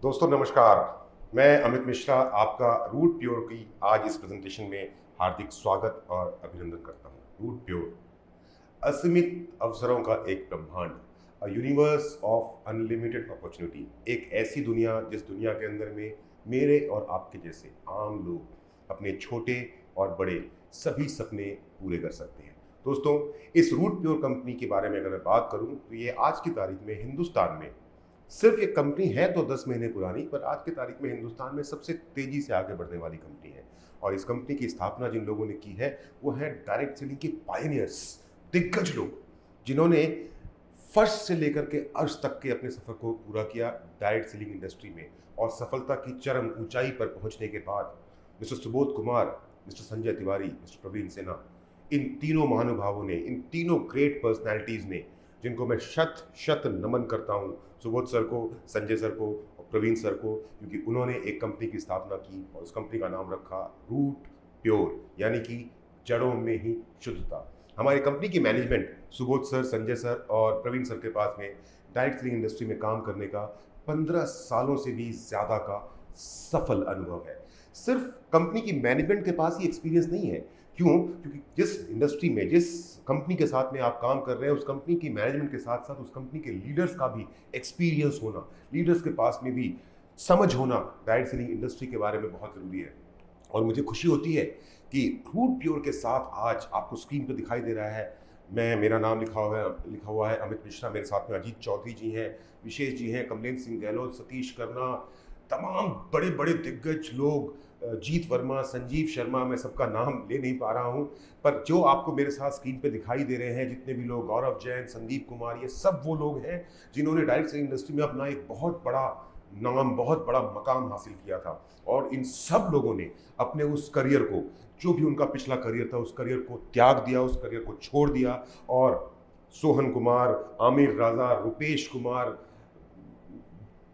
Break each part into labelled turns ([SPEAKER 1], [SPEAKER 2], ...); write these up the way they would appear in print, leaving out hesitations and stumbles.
[SPEAKER 1] दोस्तों नमस्कार। मैं अमित मिश्रा आपका रूट प्योर की आज इस प्रेजेंटेशन में हार्दिक स्वागत और अभिनंदन करता हूँ। रूट प्योर असीमित अवसरों का एक ब्रह्मांड, a universe of unlimited opportunity. एक ऐसी दुनिया जिस दुनिया के अंदर में मेरे और आपके जैसे आम लोग अपने छोटे और बड़े सभी सपने पूरे कर सकते हैं। दोस्तों, इस रूट प्योर कंपनी के बारे में अगर मैं बात करूं तो ये आज की तारीख में हिंदुस्तान में सिर्फ एक कंपनी है तो 10 महीने पुरानी, पर आज की तारीख में हिंदुस्तान में सबसे तेजी से आगे बढ़ने वाली कंपनी है। और इस कंपनी की स्थापना जिन लोगों ने की है वो है डायरेक्ट सेलिंग के पायनियर्स, दिग्गज लोग, जिन्होंने फर्स्ट से लेकर के अर्श तक के अपने सफर को पूरा किया डायरेक्ट सेलिंग इंडस्ट्री में। और सफलता की चरम ऊंचाई पर पहुंचने के बाद mister Subodh Kumar, mister Sanjay Tiwari, mister Praveen Sinha, इन तीनों महानुभावों ने, इन तीनों ग्रेट पर्सनैलिटीज ने, जिनको मैं शत शत नमन करता हूँ, सुबोध सर को, संजय सर को और प्रवीण सर को, क्योंकि उन्होंने एक कंपनी की स्थापना की और उस कंपनी का नाम रखा रूट प्योर, यानी कि जड़ों में ही शुद्धता। हमारी कंपनी की management Subodh sir, Sanjay sir और प्रवीण सर के पास में डायरेक्ट सेलिंग इंडस्ट्री में काम करने का 15 सालों से भी ज़्यादा का सफल अनुभव है। सिर्फ कंपनी की मैनेजमेंट के पास ही एक्सपीरियंस नहीं है। क्यों? क्योंकि जिस इंडस्ट्री में, जिस कंपनी के साथ में आप काम कर रहे हैं, उस कंपनी की मैनेजमेंट के साथ साथ उस कंपनी के लीडर्स का भी एक्सपीरियंस होना, लीडर्स के पास में भी समझ होना डायरेक्ट सेलिंग इंडस्ट्री के बारे में बहुत ज़रूरी है। और मुझे खुशी होती है कि रूट प्योर के साथ आज आपको स्क्रीन पर दिखाई दे रहा है, मेरा नाम लिखा हुआ है अमित मिश्रा। मेरे साथ में अजीत चौधरी जी हैं, विशेष जी हैं, कमलेन्द्र सिंह गहलोत, सतीश करना, तमाम बड़े बड़े दिग्गज लोग, जीत वर्मा, संजीव शर्मा, मैं सबका नाम ले नहीं पा रहा हूँ, पर जो आपको मेरे साथ स्क्रीन पे दिखाई दे रहे हैं, जितने भी लोग, गौरव जैन, संदीप कुमार, ये सब वो लोग हैं जिन्होंने डायरेक्ट सेलिंग इंडस्ट्री में अपना एक बहुत बड़ा नाम, बहुत बड़ा मकाम हासिल किया था। और इन सब लोगों ने अपने उस करियर को, जो भी उनका पिछला करियर था, उस करियर को त्याग दिया, उस करियर को छोड़ दिया और सोहन कुमार, आमिर राजा, रुपेश कुमार,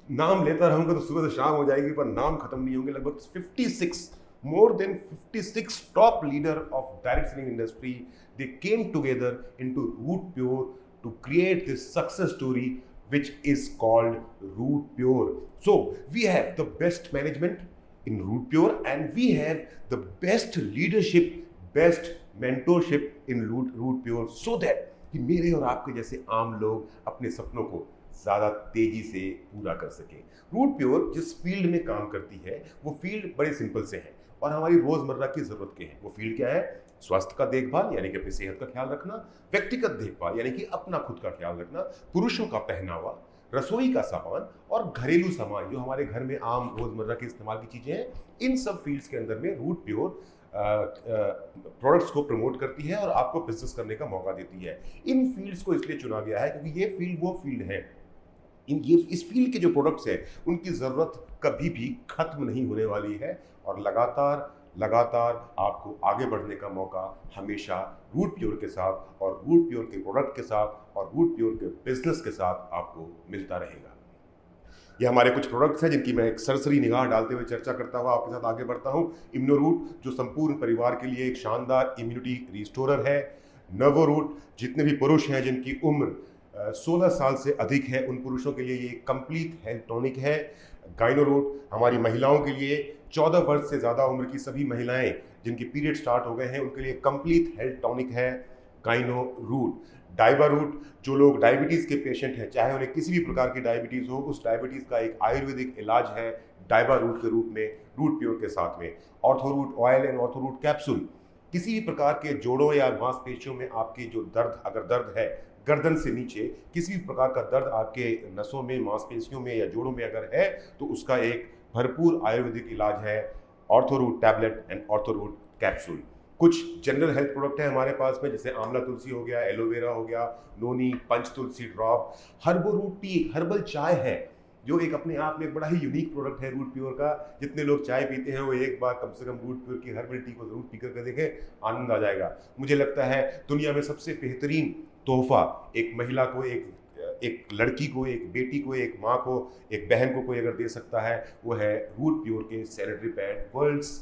[SPEAKER 1] नाम लेता रहूंगा तो सुबह से शाम हो जाएगी पर नाम खत्म नहीं होंगे। लगभग 56, more than 56 top leader of direct selling industry, they came together into Root Pure to create this success story which is called Root Pure. So we have the best management in Root Pure and we have the best leadership, best mentorship in Root Pure, so that कि मेरे और आपके जैसे आम लोग अपने सपनों को ज़्यादा तेजी से पूरा कर सकें। रूट प्योर जिस फील्ड में काम करती है वो फील्ड बड़े सिंपल से है और हमारी रोज़मर्रा की ज़रूरत के हैं। वो फील्ड क्या है? स्वास्थ्य का देखभाल, यानी कि अपनी सेहत का ख्याल रखना, व्यक्तिगत देखभाल यानी कि अपना खुद का ख्याल रखना, पुरुषों का पहनावा, रसोई का सामान और घरेलू सामान जो हमारे घर में आम रोजमर्रा के इस्तेमाल की चीजें हैं। इन सब फील्ड्स के अंदर में रूट प्योर प्रोडक्ट्स को प्रमोट करती है और आपको बिजनेस करने का मौका देती है। इन फील्ड्स को इसलिए चुना गया है क्योंकि ये फील्ड वो फील्ड है, इस फील्ड के जो प्रोडक्ट्स हैं उनकी ज़रूरत कभी भी खत्म नहीं होने वाली है और लगातार लगातार आपको आगे बढ़ने का मौका हमेशा रूट प्योर के साथ और रूट प्योर के प्रोडक्ट के साथ और रूट प्योर के बिजनेस के साथ आपको मिलता रहेगा। ये हमारे कुछ प्रोडक्ट्स हैं जिनकी मैं एक सरसरी निगाह डालते हुए चर्चा करता हुआ आपके साथ आगे बढ़ता हूँ। इम्यूनोरूट जो संपूर्ण परिवार के लिए एक शानदार इम्यूनिटी रिस्टोरर है। नर्वोरूट जितने भी पुरुष हैं जिनकी उम्र 16 साल से अधिक है उन पुरुषों के लिए ये कंप्लीट हेल्थ टॉनिक है। गाइनोरूट हमारी महिलाओं के लिए 14 वर्ष से ज़्यादा उम्र की सभी महिलाएं जिनके पीरियड स्टार्ट हो गए हैं उनके लिए कंप्लीट हेल्थ टॉनिक है गाइनोरूट। डाइबारूट जो लोग डायबिटीज़ के पेशेंट हैं, चाहे उन्हें किसी भी प्रकार की डायबिटीज़ हो, उस डायबिटीज़ का एक आयुर्वेदिक इलाज है डाइबारूट के रूप में रूट प्योर के साथ में। ऑर्थोरूट ऑयल एंड ऑर्थोरूट कैप्सूल किसी भी प्रकार के जोड़ों या मांसपेशियों में आपके जो दर्द, अगर दर्द है गर्दन से नीचे, किसी भी प्रकार का दर्द आपके नसों में, मांसपेशियों में या जोड़ों में अगर है तो उसका एक भरपूर आयुर्वेदिक इलाज है ऑर्थोरूट टैबलेट एंड ऑर्थोरूट कैप्सूल। कुछ जनरल हेल्थ प्रोडक्ट है हमारे पास में, जैसे आंवला तुलसी हो गया, एलोवेरा हो गया, नोनी, पंच तुलसी ड्रॉप, हर्बोरूट टी, हर्बल चाय है जो एक अपने आप में एक बड़ा ही यूनिक प्रोडक्ट है रूट प्योर का। जितने लोग चाय पीते हैं वो एक बार कम से कम रूट प्योर की हर्बल टी को जरूर पी करके देखें, आनंद आ जाएगा। मुझे लगता है दुनिया में सबसे बेहतरीन तोहफा एक महिला को, एक लड़की को, एक बेटी को, एक माँ को, एक बहन को कोई अगर दे सकता है वो है रूट प्योर के sanitary pad, world's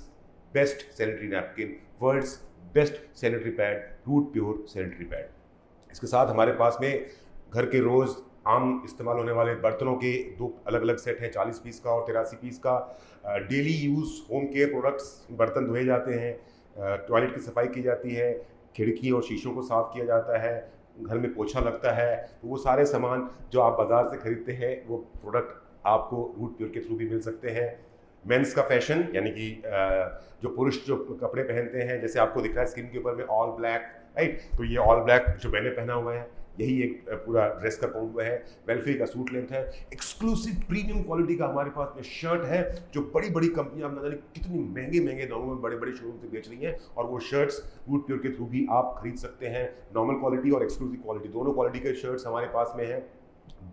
[SPEAKER 1] best sanitary napkin, world's best sanitary pad, Root Pure sanitary pad. इसके साथ हमारे पास में घर के रोज़ आम इस्तेमाल होने वाले बर्तनों के 2 अलग अलग सेट हैं, 40 पीस का और 83 पीस का। Daily use home care products, बर्तन धोए जाते हैं, टॉयलेट की सफाई की जाती है, खिड़की और शीशों को साफ़ किया जाता है, घर में पोछा लगता है। तो वो सारे सामान जो आप बाज़ार से खरीदते हैं वो प्रोडक्ट आपको रूट प्योर के थ्रू भी मिल सकते हैं। मेंस का फैशन, यानी कि जो पुरुष जो कपड़े पहनते हैं, जैसे आपको दिख रहा है स्क्रीन के ऊपर में ऑल ब्लैक, राइट, तो ये ऑल ब्लैक जो मैंने पहना हुआ है यही एक पूरा ड्रेस का कॉम्बो है। वेल्फी का सूट लेंथ है, एक्सक्लूसिव प्रीमियम क्वालिटी का हमारे पास में शर्ट है जो बड़ी बड़ी कंपनियां ना जाने कितनी महंगे महंगे दामों में बड़े बड़े शोरूम से बेच रही हैं, और वो शर्ट्स रूट प्योर के थ्रू भी आप खरीद सकते हैं। नॉर्मल क्वालिटी और एक्सक्लूसिव क्वालिटी दोनों क्वालिटी के शर्ट्स हमारे पास में है।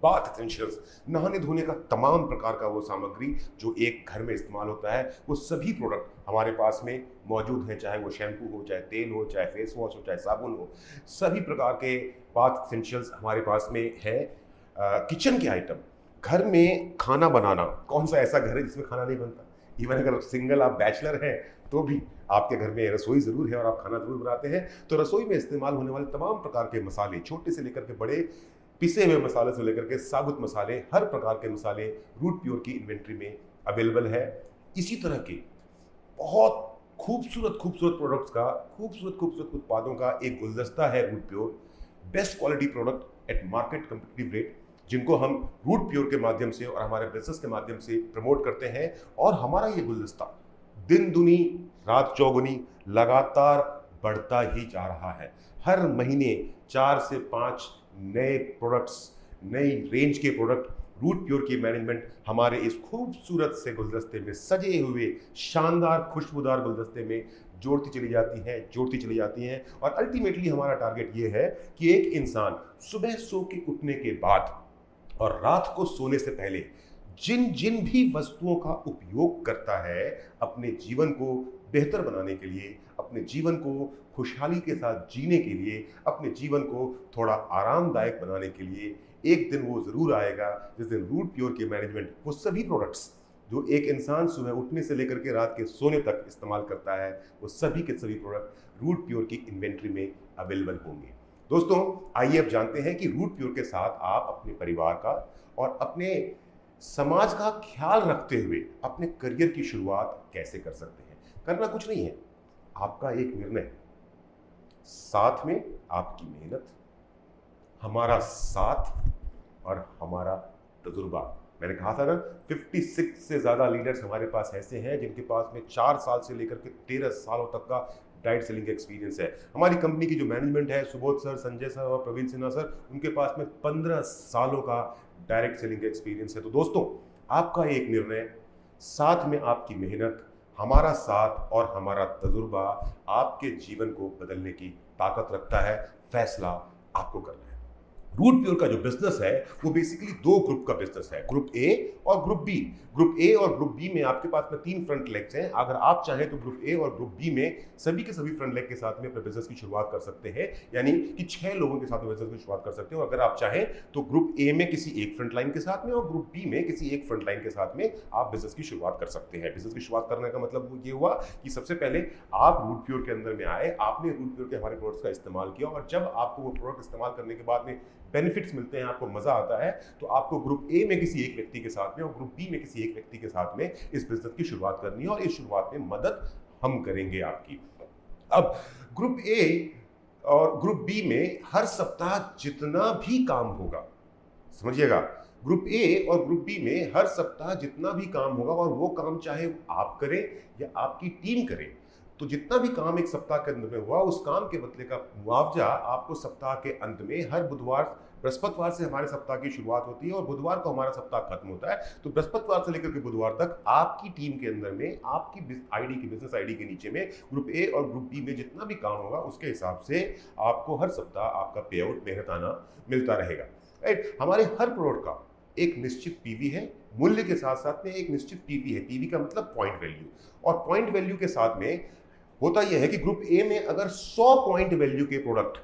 [SPEAKER 1] बाथ एसेंशियल्स, नहाने धोने का तमाम प्रकार का वो सामग्री जो एक घर में इस्तेमाल होता है, वो सभी प्रोडक्ट हमारे पास में मौजूद हैं। चाहे वो शैम्पू हो, चाहे तेल हो, चाहे फेस वॉश हो, चाहे साबुन हो, सभी प्रकार के बाथ एसेंशियल्स हमारे पास में है। किचन के आइटम, घर में खाना बनाना, कौन सा ऐसा घर है जिसमें खाना नहीं बनता? इवन अगर सिंगल आप बैचलर हैं तो भी आपके घर में रसोई ज़रूर है और आप खाना ज़रूर बनाते हैं। तो रसोई में इस्तेमाल होने वाले तमाम प्रकार के मसाले, छोटे से लेकर के बड़े, पिसे हुए मसाले से लेकर के साबुत मसाले, हर प्रकार के मसाले रूट प्योर की इन्वेंट्री में अवेलेबल है। इसी तरह के बहुत खूबसूरत खूबसूरत प्रोडक्ट्स का, खूबसूरत उत्पादों का एक गुलदस्ता है Root Pure. Best quality product at market competitive rate, जिनको हम रूट प्योर के माध्यम से और हमारे बिजनेस के माध्यम से प्रमोट करते हैं। और हमारा ये गुलदस्ता दिन दुनी रात चौगुनी लगातार बढ़ता ही जा रहा है। हर महीने 4 से 5 नए प्रोडक्ट्स, नई रेंज के प्रोडक्ट रूट प्योर की मैनेजमेंट हमारे इस खूबसूरत से गुलदस्ते में, सजे हुए शानदार खुशबूदार गुलदस्ते में जोड़ती चली जाती हैं। और अल्टीमेटली हमारा टारगेट ये है कि एक इंसान सुबह सो के उठने के बाद और रात को सोने से पहले जिन जिन भी वस्तुओं का उपयोग करता है अपने जीवन को बेहतर बनाने के लिए, अपने जीवन को खुशहाली के साथ जीने के लिए, अपने जीवन को थोड़ा आरामदायक बनाने के लिए, एक दिन वो ज़रूर आएगा जिस दिन रूट प्योर के मैनेजमेंट वो सभी प्रोडक्ट्स जो एक इंसान सुबह उठने से लेकर के रात के सोने तक इस्तेमाल करता है, वो सभी के सभी प्रोडक्ट रूट प्योर की इन्वेंट्री में अवेलेबल होंगे। दोस्तों, आइए अब जानते हैं कि रूट प्योर के साथ आप अपने परिवार का और अपने समाज का ख्याल रखते हुए अपने करियर की शुरुआत कैसे कर सकते हैं। करना कुछ नहीं है, आपका एक निर्णय, साथ में आपकी मेहनत, हमारा साथ और हमारा तजुर्बा। मैंने कहा था ना, 56 से ज़्यादा लीडर्स हमारे पास ऐसे हैं जिनके पास में 4 साल से लेकर के 13 सालों तक का डायरेक्ट सेलिंग का एक्सपीरियंस है। हमारी कंपनी की जो मैनेजमेंट है, सुबोध सर, संजय सर और प्रवीण सिन्हा सर, उनके पास में 15 सालों का डायरेक्ट सेलिंग का एक्सपीरियंस है। तो दोस्तों, आपका एक निर्णय, साथ में आपकी मेहनत, हमारा साथ और हमारा तजुर्बा आपके जीवन को बदलने की ताकत रखता है। फैसला आपको करना है। रूट प्योर का जो बिजनेस है वो बेसिकली 2 ग्रुप का बिजनेस है, ग्रुप ए और ग्रुप बी। ग्रुप ए और ग्रुप बी में आपके पास में 3 फ्रंट लेग्स हैं। अगर आप चाहें तो ग्रुप ए और ग्रुप बी में सभी के सभी फ्रंट लेग के साथ में अपने बिजनेस की शुरुआत कर सकते हैं, यानी कि 6 लोगों के साथ में बिजनेस की शुरुआत कर सकते हो। अगर आप चाहें तो ग्रुप ए में किसी एक फ्रंट लाइन के साथ में और ग्रुप बी में किसी एक फ्रंट लाइन के साथ में आप बिजनेस की शुरुआत कर सकते हैं। बिजनेस की शुरुआत करने का मतलब ये हुआ कि सबसे पहले आप रूट प्योर के अंदर में आए, आपने रूट प्योर के हमारे प्रोडक्ट्स का इस्तेमाल किया, और जब आपको वो प्रोडक्ट इस्तेमाल करने के बाद में बेनिफिट्स मिलते हैं, आपको मजा आता है, तो आपको ग्रुप ए में किसी एक व्यक्ति के साथ में और ग्रुप बी में किसी एक व्यक्ति के साथ में इस बिजनेस की शुरुआत करनी है, और इस शुरुआत में मदद हम करेंगे आपकी। अब ग्रुप ए और ग्रुप बी में हर सप्ताह जितना भी काम होगा, समझिएगा, ग्रुप ए और ग्रुप बी में हर सप्ताह जितना भी काम होगा, और वो काम चाहे आप करें या आपकी टीम करे, तो जितना भी काम एक सप्ताह के अंत में हुआ, उस काम के बदले का मुआवजा आपको सप्ताह के अंत में हर बुधवार, बृहस्पतिवार से हमारे सप्ताह की शुरुआत होती है और बुधवार को हमारा सप्ताह खत्म होता है। तो बृहस्पतिवार से लेकर के बुधवार तक आपकी टीम के अंदर में, आपकी आईडी की, बिजनेस आईडी के नीचे में ग्रुप ए और ग्रुप बी में जितना भी काम होगा उसके हिसाब से आपको हर सप्ताह आपका पे आउट, मेहनताना मिलता रहेगा। राइट, हमारे हर प्रोडक्ट का एक निश्चित पीवी है, मूल्य के साथ साथ में एक निश्चित पीवी है। पीवी का मतलब पॉइंट वैल्यू, और पॉइंट वैल्यू के साथ में होता यह है कि ग्रुप ए में अगर 100 पॉइंट वैल्यू के प्रोडक्ट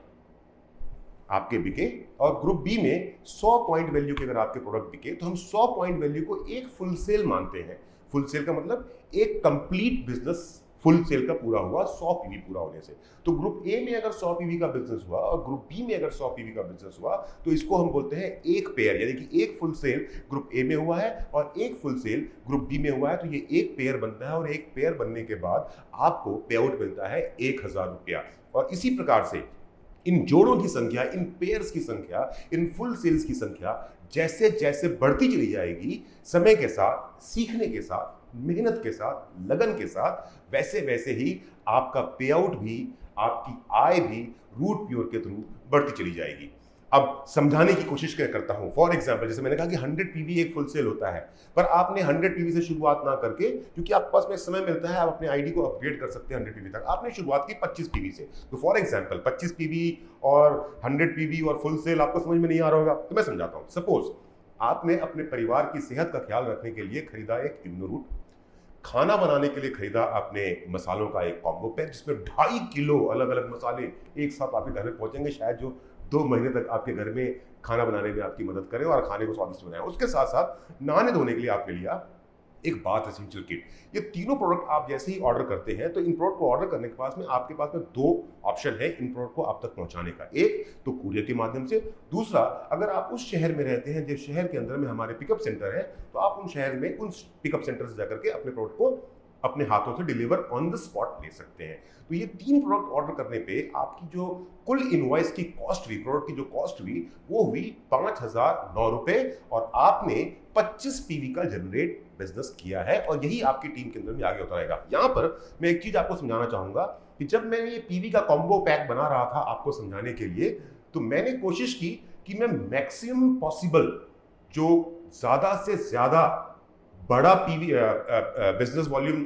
[SPEAKER 1] आपके बिके और ग्रुप बी में 100 पॉइंट वैल्यू के अगर आपके प्रोडक्ट बिके, तो हम 100 पॉइंट वैल्यू को एक फुल सेल मानते हैं। फुल सेल का मतलब एक कंप्लीट बिजनेस फुल सेल का पूरा हुआ 100 पीवी पूरा होने से। तो ग्रुप ए में अगर 100 पीवी का बिजनेस हुआ और ग्रुप बी में अगर 100 पीवी का बिजनेस हुआ तो इसको हम बोलते हैं एक पेयर, यानी कि एक फुल सेल ग्रुप ए में हुआ है और एक फुल सेल ग्रुप बी में हुआ है, तो ये एक पेयर बनता है और एक पेयर बनने के बाद आपको पे आउट मिलता है 1000 रुपया। और इसी प्रकार से इन जोड़ों की संख्या, इन पेयर्स की संख्या, इन फुल सेल्स की संख्या जैसे जैसे बढ़ती चली जाएगी, समय के साथ, सीखने के साथ, मेहनत के साथ, लगन के साथ, वैसे वैसे ही आपका पे आउट भी, आपकी आय भी रूट प्योर के थ्रू बढ़ती चली जाएगी। अब समझाने की कोशिश क्या करता हूं, फॉर एग्जांपल जैसे मैंने कहा कि 100 पीवी एक फुल सेल होता है, पर आपने 100 पीवी से शुरुआत ना करके, क्योंकि आपके पास में समय मिलता है, आप अपने आईडी को अपग्रेड कर सकते हैं 100 पीवी तक, आपने शुरुआत की 25 पीवी से। तो फॉर एग्जांपल 25 पीवी और 100 पीवी और फुल सेल आपको समझ में नहीं आ रहा होगा, तो मैं समझाता हूं। सपोज आपने अपने परिवार की सेहत का ख्याल रखने के लिए खरीदा एक इम्यूनोरूट, खाना बनाने के लिए खरीदा आपने मसालों का एक कॉम्बो पैक जिसमें 2.5 किलो अलग अलग मसाले एक साथ आपके घर में पहुंचेंगे, शायद जो 2 महीने तक आपके घर में खाना बनाने में आपकी मदद करें और खाने को स्वादिष्ट बनाए। उसके साथ साथ नहाने धोने के लिए आपने लिया एक बाथ एसेंशियल किट। ये तीनों प्रोडक्ट आप जैसे ही ऑर्डर करते हैं तो इन प्रोडक्ट को ऑर्डर करने के पास में आपके पास में 2 ऑप्शन है इन प्रोडक्ट को आप तक पहुंचाने का। एक तो कुरियर के माध्यम से, दूसरा अगर आप उस शहर में रहते हैं जिस शहर के अंदर में हमारे पिकअप सेंटर है, तो आप उन शहर में उन पिकअप सेंटर से जाकर के अपने प्रोडक्ट को अपने हाथों से डिलीवर ऑन द स्पॉट ले सकते हैं। तो ये 3 प्रोडक्ट ऑर्डर करने पे आपकी जो कुल इनवॉइस की कॉस्ट हुई, प्रोडक्ट की जो कॉस्ट हुई, वो हुई 5009 रुपए और आपने 25 पीवी का जनरेट बिजनेस किया है और यही आपकी टीम के अंदर में आगे होता रहेगा। यहां पर मैं एक चीज आपको समझाना चाहूंगा कि जब मैं ये पीवी का कॉम्बो पैक बना रहा था आपको समझाने के लिए, तो मैंने कोशिश की कि मैं मैक्सिमम पॉसिबल जो ज्यादा से ज्यादा बड़ा पीवी बिजनेस वॉल्यूम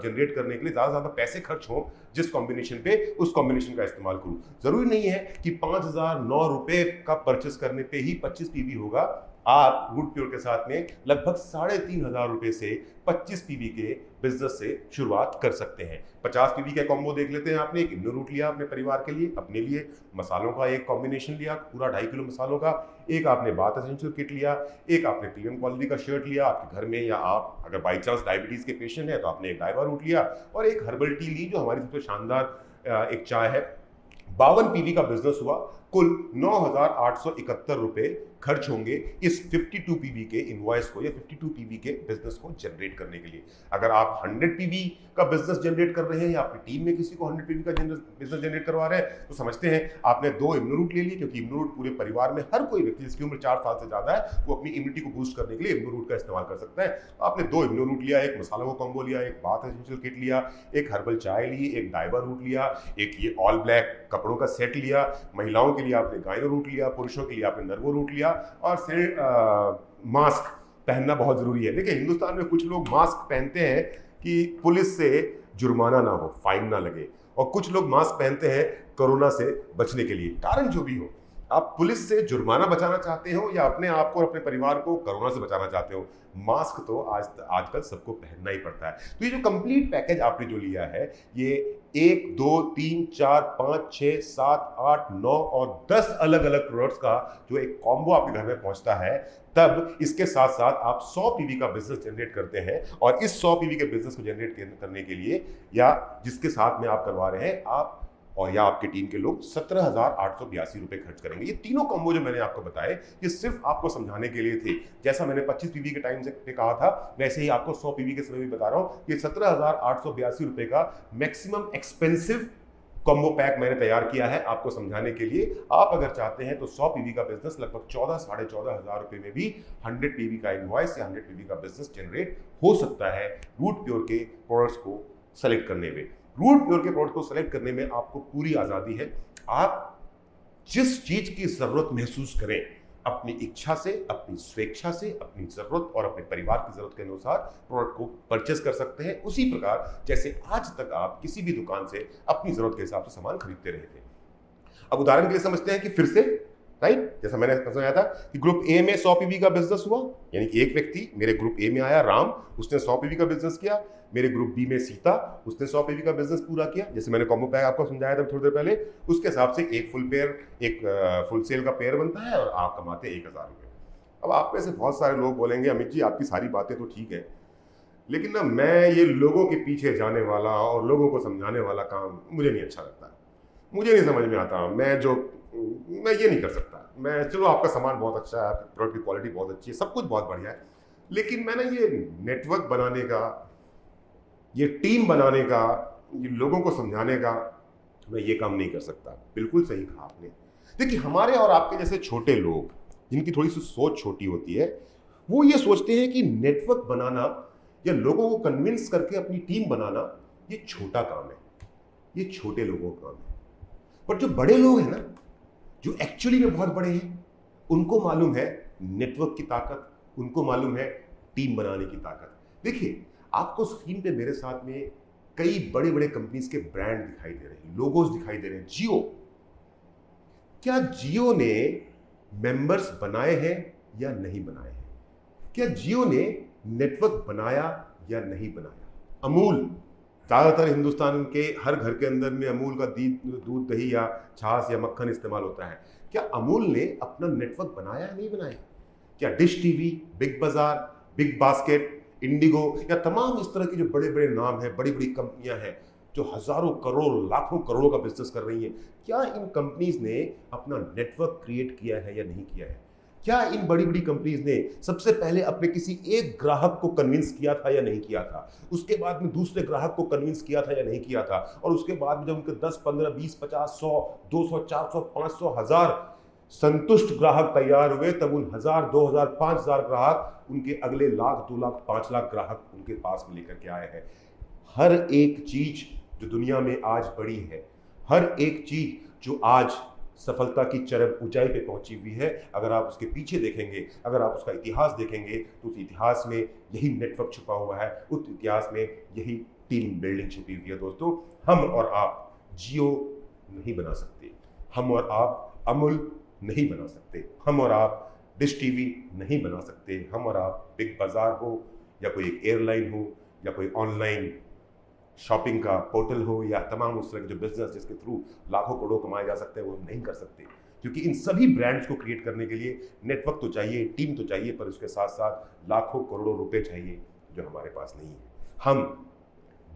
[SPEAKER 1] जनरेट करने के लिए ज्यादा ज्यादा पैसे खर्च हो जिस कॉम्बिनेशन पे, उस कॉम्बिनेशन का इस्तेमाल करूं। जरूरी नहीं है कि 5009 रुपए का परचेस करने पे ही 25 पीवी होगा। आप रूट प्योर के साथ में लगभग 3500 रुपए से 25 पीवी के बिजनेस से शुरुआत कर सकते हैं। 50 पीवी का कॉम्बो देख लेते हैं। आपने एक इम्यूनो रूट लिया अपने परिवार के लिए, अपने लिए मसालों का एक कॉम्बिनेशन लिया पूरा 2.5 किलो मसालों का, एक आपने बाथ एसेंशियल किट लिया, एक आपने प्रीमियम क्वालिटी का शर्ट लिया आपके घर में, या आप अगर बाई चांस डायबिटीज के पेशेंट है तो आपने एक डाइवा रूट लिया और एक हर्बल टी ली जो हमारी सबसे शानदार एक चाय है। 52 पीवी का बिजनेस हुआ, कुल 9871 रुपए खर्च होंगे इस 52 पीवी के इनवॉइस को या 52 पीवी के बिजनेस को जनरेट करने के लिए। अगर आप 100 पीवी का बिजनेस जनरेट कर रहे हैं या आपकी टीम में किसी को 100 पीवी का बिजनेस जनरेट करवा रहे हैं, तो समझते हैं आपने 2 इम्यूनोरूट ले लिए, क्योंकि इम्यूनोरूट पूरे परिवार में हर कोई व्यक्ति जिसकी उम्र 4 साल से ज्यादा है वो अपनी इम्यूनिटी को बूस्ट करने के लिए इम्यूनोरूट का इस्तेमाल कर सकता है। तो आपने 2 इम्यूनोरूट लिया, एक मसालों का कॉम्बो लिया, एक बाथ एसेंशियल किट लिया, एक हर्बल चाय ली, एक डाइबा रूट लिया, एक ये ऑल ब्लैक कपड़ों का सेट लिया, महिलाओं के लिए आपने गाइनो रूट लिया, पुरुषों के लिए आपने नर्वो रूट लिया, और मास्क पहनना बहुत जरूरी है। देखिए हिंदुस्तान में कुछ लोग मास्क पहनते हैं कि पुलिस से जुर्माना ना हो, फाइन ना लगे, और कुछ लोग मास्क पहनते हैं कोरोना से बचने के लिए। कारण जो भी हो, आप पुलिस से जुर्माना बचाना चाहते हो या अपने आप को और अपने परिवार को कोरोना से बचाना चाहते हो, मास्क तो आजकल सबको पहनना ही पड़ता है। तो ये जो कंप्लीट पैकेज आपने जो लिया है, ये 1 2 3 4 5 6 7 8 9 और 10 अलग अलग प्रोडक्ट्स का जो एक कॉम्बो आपके घर में पहुंचता है, तब इसके साथ साथ आप 100 पीवी का बिजनेस जनरेट करते हैं। और इस 100 पीवी के बिजनेस को जनरेट करने के लिए या जिसके साथ में आप करवा रहे हैं, आप और या आपकी टीम के लोग 17,882 रुपए खर्च करेंगे। ये तीनों कॉम्बो जो मैंने आपको बताए, ये सिर्फ आपको समझाने के लिए थे। जैसा मैंने 25 पीवी के टाइम से कहा था, वैसे ही आपको 100 पीवी के समय भी बता रहा हूं। ये 17,882 रुपए का मैक्सिमम एक्सपेंसिव कॉम्बो पैक मैंने तैयार किया है आपको समझाने के लिए। आप अगर चाहते हैं तो 100 पीवी का बिजनेस लगभग 14,500 रुपए में भी 100 पीवी का इनवॉइस या 100 पीवी का बिजनेस जनरेट हो सकता है रूट प्योर के प्रोडक्ट्स को सेलेक्ट करने में। रूट प्योर के प्रोडक्ट को सेलेक्ट करने में आपको पूरी आजादी है। आप जिस चीज की जरूरत महसूस करें, अपनी इच्छा से, अपनी स्वेच्छा से, अपनी जरूरत और अपने परिवार की जरूरत के अनुसार प्रोडक्ट को परचेस कर सकते हैं, उसी प्रकार जैसे आज तक आप किसी भी दुकान से अपनी जरूरत के हिसाब से सामान खरीदते रहे थे। अब उदाहरण के लिए समझते हैं कि फिर से, राइट, जैसा मैंने समझाया था कि ग्रुप ए में 100 पीवी का बिजनेस हुआ, यानी कि एक व्यक्ति मेरे ग्रुप ए में आया, राम, उसने 100 पीवी का बिजनेस किया। मेरे ग्रुप बी में सीता, उसने 100 पीवी का बिजनेस पूरा किया, जैसे मैंने कॉम्बो पैक आपको समझाया था थोड़ी देर पहले। उसके हिसाब से एक फुल सेल का पेयर बनता है और आप कमाते 1000 रुपये। अब आप में से बहुत सारे लोग बोलेंगे, अमित जी आपकी सारी बातें तो ठीक है, लेकिन ना मैं ये लोगों के पीछे जाने वाला और लोगों को समझाने वाला काम मुझे नहीं अच्छा लगता। मुझे नहीं समझ में आता। मैं ये नहीं कर सकता। मैं, चलो आपका सामान बहुत अच्छा है, आपके प्रोडक्ट की क्वालिटी बहुत अच्छी है, सब कुछ बहुत बढ़िया है, लेकिन मैं ना ये नेटवर्क बनाने का, ये टीम बनाने का, ये लोगों को समझाने का, मैं ये काम नहीं कर सकता। बिल्कुल सही कहा आपने। देखिए, हमारे और आपके जैसे छोटे लोग जिनकी थोड़ी सी सोच छोटी होती है, वो ये सोचते हैं कि नेटवर्क बनाना या लोगों को कन्विंस करके अपनी टीम बनाना ये छोटा काम है, ये छोटे लोगों का काम है। पर जो बड़े लोग हैं ना, जो एक्चुअली में बहुत बड़े हैं, उनको मालूम है नेटवर्क की ताकत, उनको मालूम है टीम बनाने की ताकत। देखिए, आपको स्क्रीन पे मेरे साथ में कई बड़े बड़े कंपनीज के ब्रांड दिखाई दे रहे हैं, लोगोस दिखाई दे रहे हैं। जियो, क्या जियो ने मेंबर्स बनाए हैं या नहीं बनाए हैं? क्या जियो ने नेटवर्क बनाया या नहीं बनाया? अमूल, ज्यादातर हिंदुस्तान के हर घर के अंदर में अमूल का दूध, दही या छाछ या मक्खन इस्तेमाल होता है। क्या अमूल ने अपना नेटवर्क बनाया या नहीं बनाया? क्या डिश टीवी, बिग बाजार, बिग बास्केट, इंडिगो या तमाम इस तरह के जो बड़े बड़े नाम हैं, बड़ी बड़ी कंपनियां हैं जो हजारों करोड़, लाखों करोड़ों का बिजनेस कर रही हैं, क्या इन कंपनीज ने अपना नेटवर्क क्रिएट किया है या नहीं किया है? क्या इन बड़ी बड़ी कंपनीज ने सबसे पहले अपने किसी एक ग्राहक को कन्विंस किया था या नहीं किया था? उसके बाद में दूसरे ग्राहक को कन्विंस किया था या नहीं किया था? और उसके बाद में जब उनके 10, 15, 20, 50, 100, 200, 400, 500, 1000 संतुष्ट ग्राहक तैयार हुए, तब उन 1000, 2000, 5000 ग्राहक उनके अगले लाख, 2 लाख, 5 लाख ग्राहक उनके पास में लेकर के आए हैं। हर एक चीज जो दुनिया में आज बड़ी है, हर एक चीज जो आज सफलता की चरम ऊंचाई पे पहुंची हुई है, अगर आप उसके पीछे देखेंगे, अगर आप उसका इतिहास देखेंगे, तो उस इतिहास में यही नेटवर्क छुपा हुआ है, उस इतिहास में यही टीम बिल्डिंग छुपी हुई है। दोस्तों, हम और आप जियो नहीं बना सकते, हम और आप अमूल नहीं बना सकते, हम और आप डिश टीवी नहीं बना सकते, हम और आप बिग बाजार हो या कोई एक एयरलाइन हो या कोई ऑनलाइन शॉपिंग का पोर्टल हो या तमाम उस तरह के जो बिजनेस जिसके थ्रू लाखों करोड़ कमाए जा सकते हैं, वो हम नहीं कर सकते। क्योंकि इन सभी ब्रांड्स को क्रिएट करने के लिए नेटवर्क तो चाहिए, टीम तो चाहिए, पर उसके साथ साथ लाखों करोड़ों रुपए चाहिए जो हमारे पास नहीं है। हम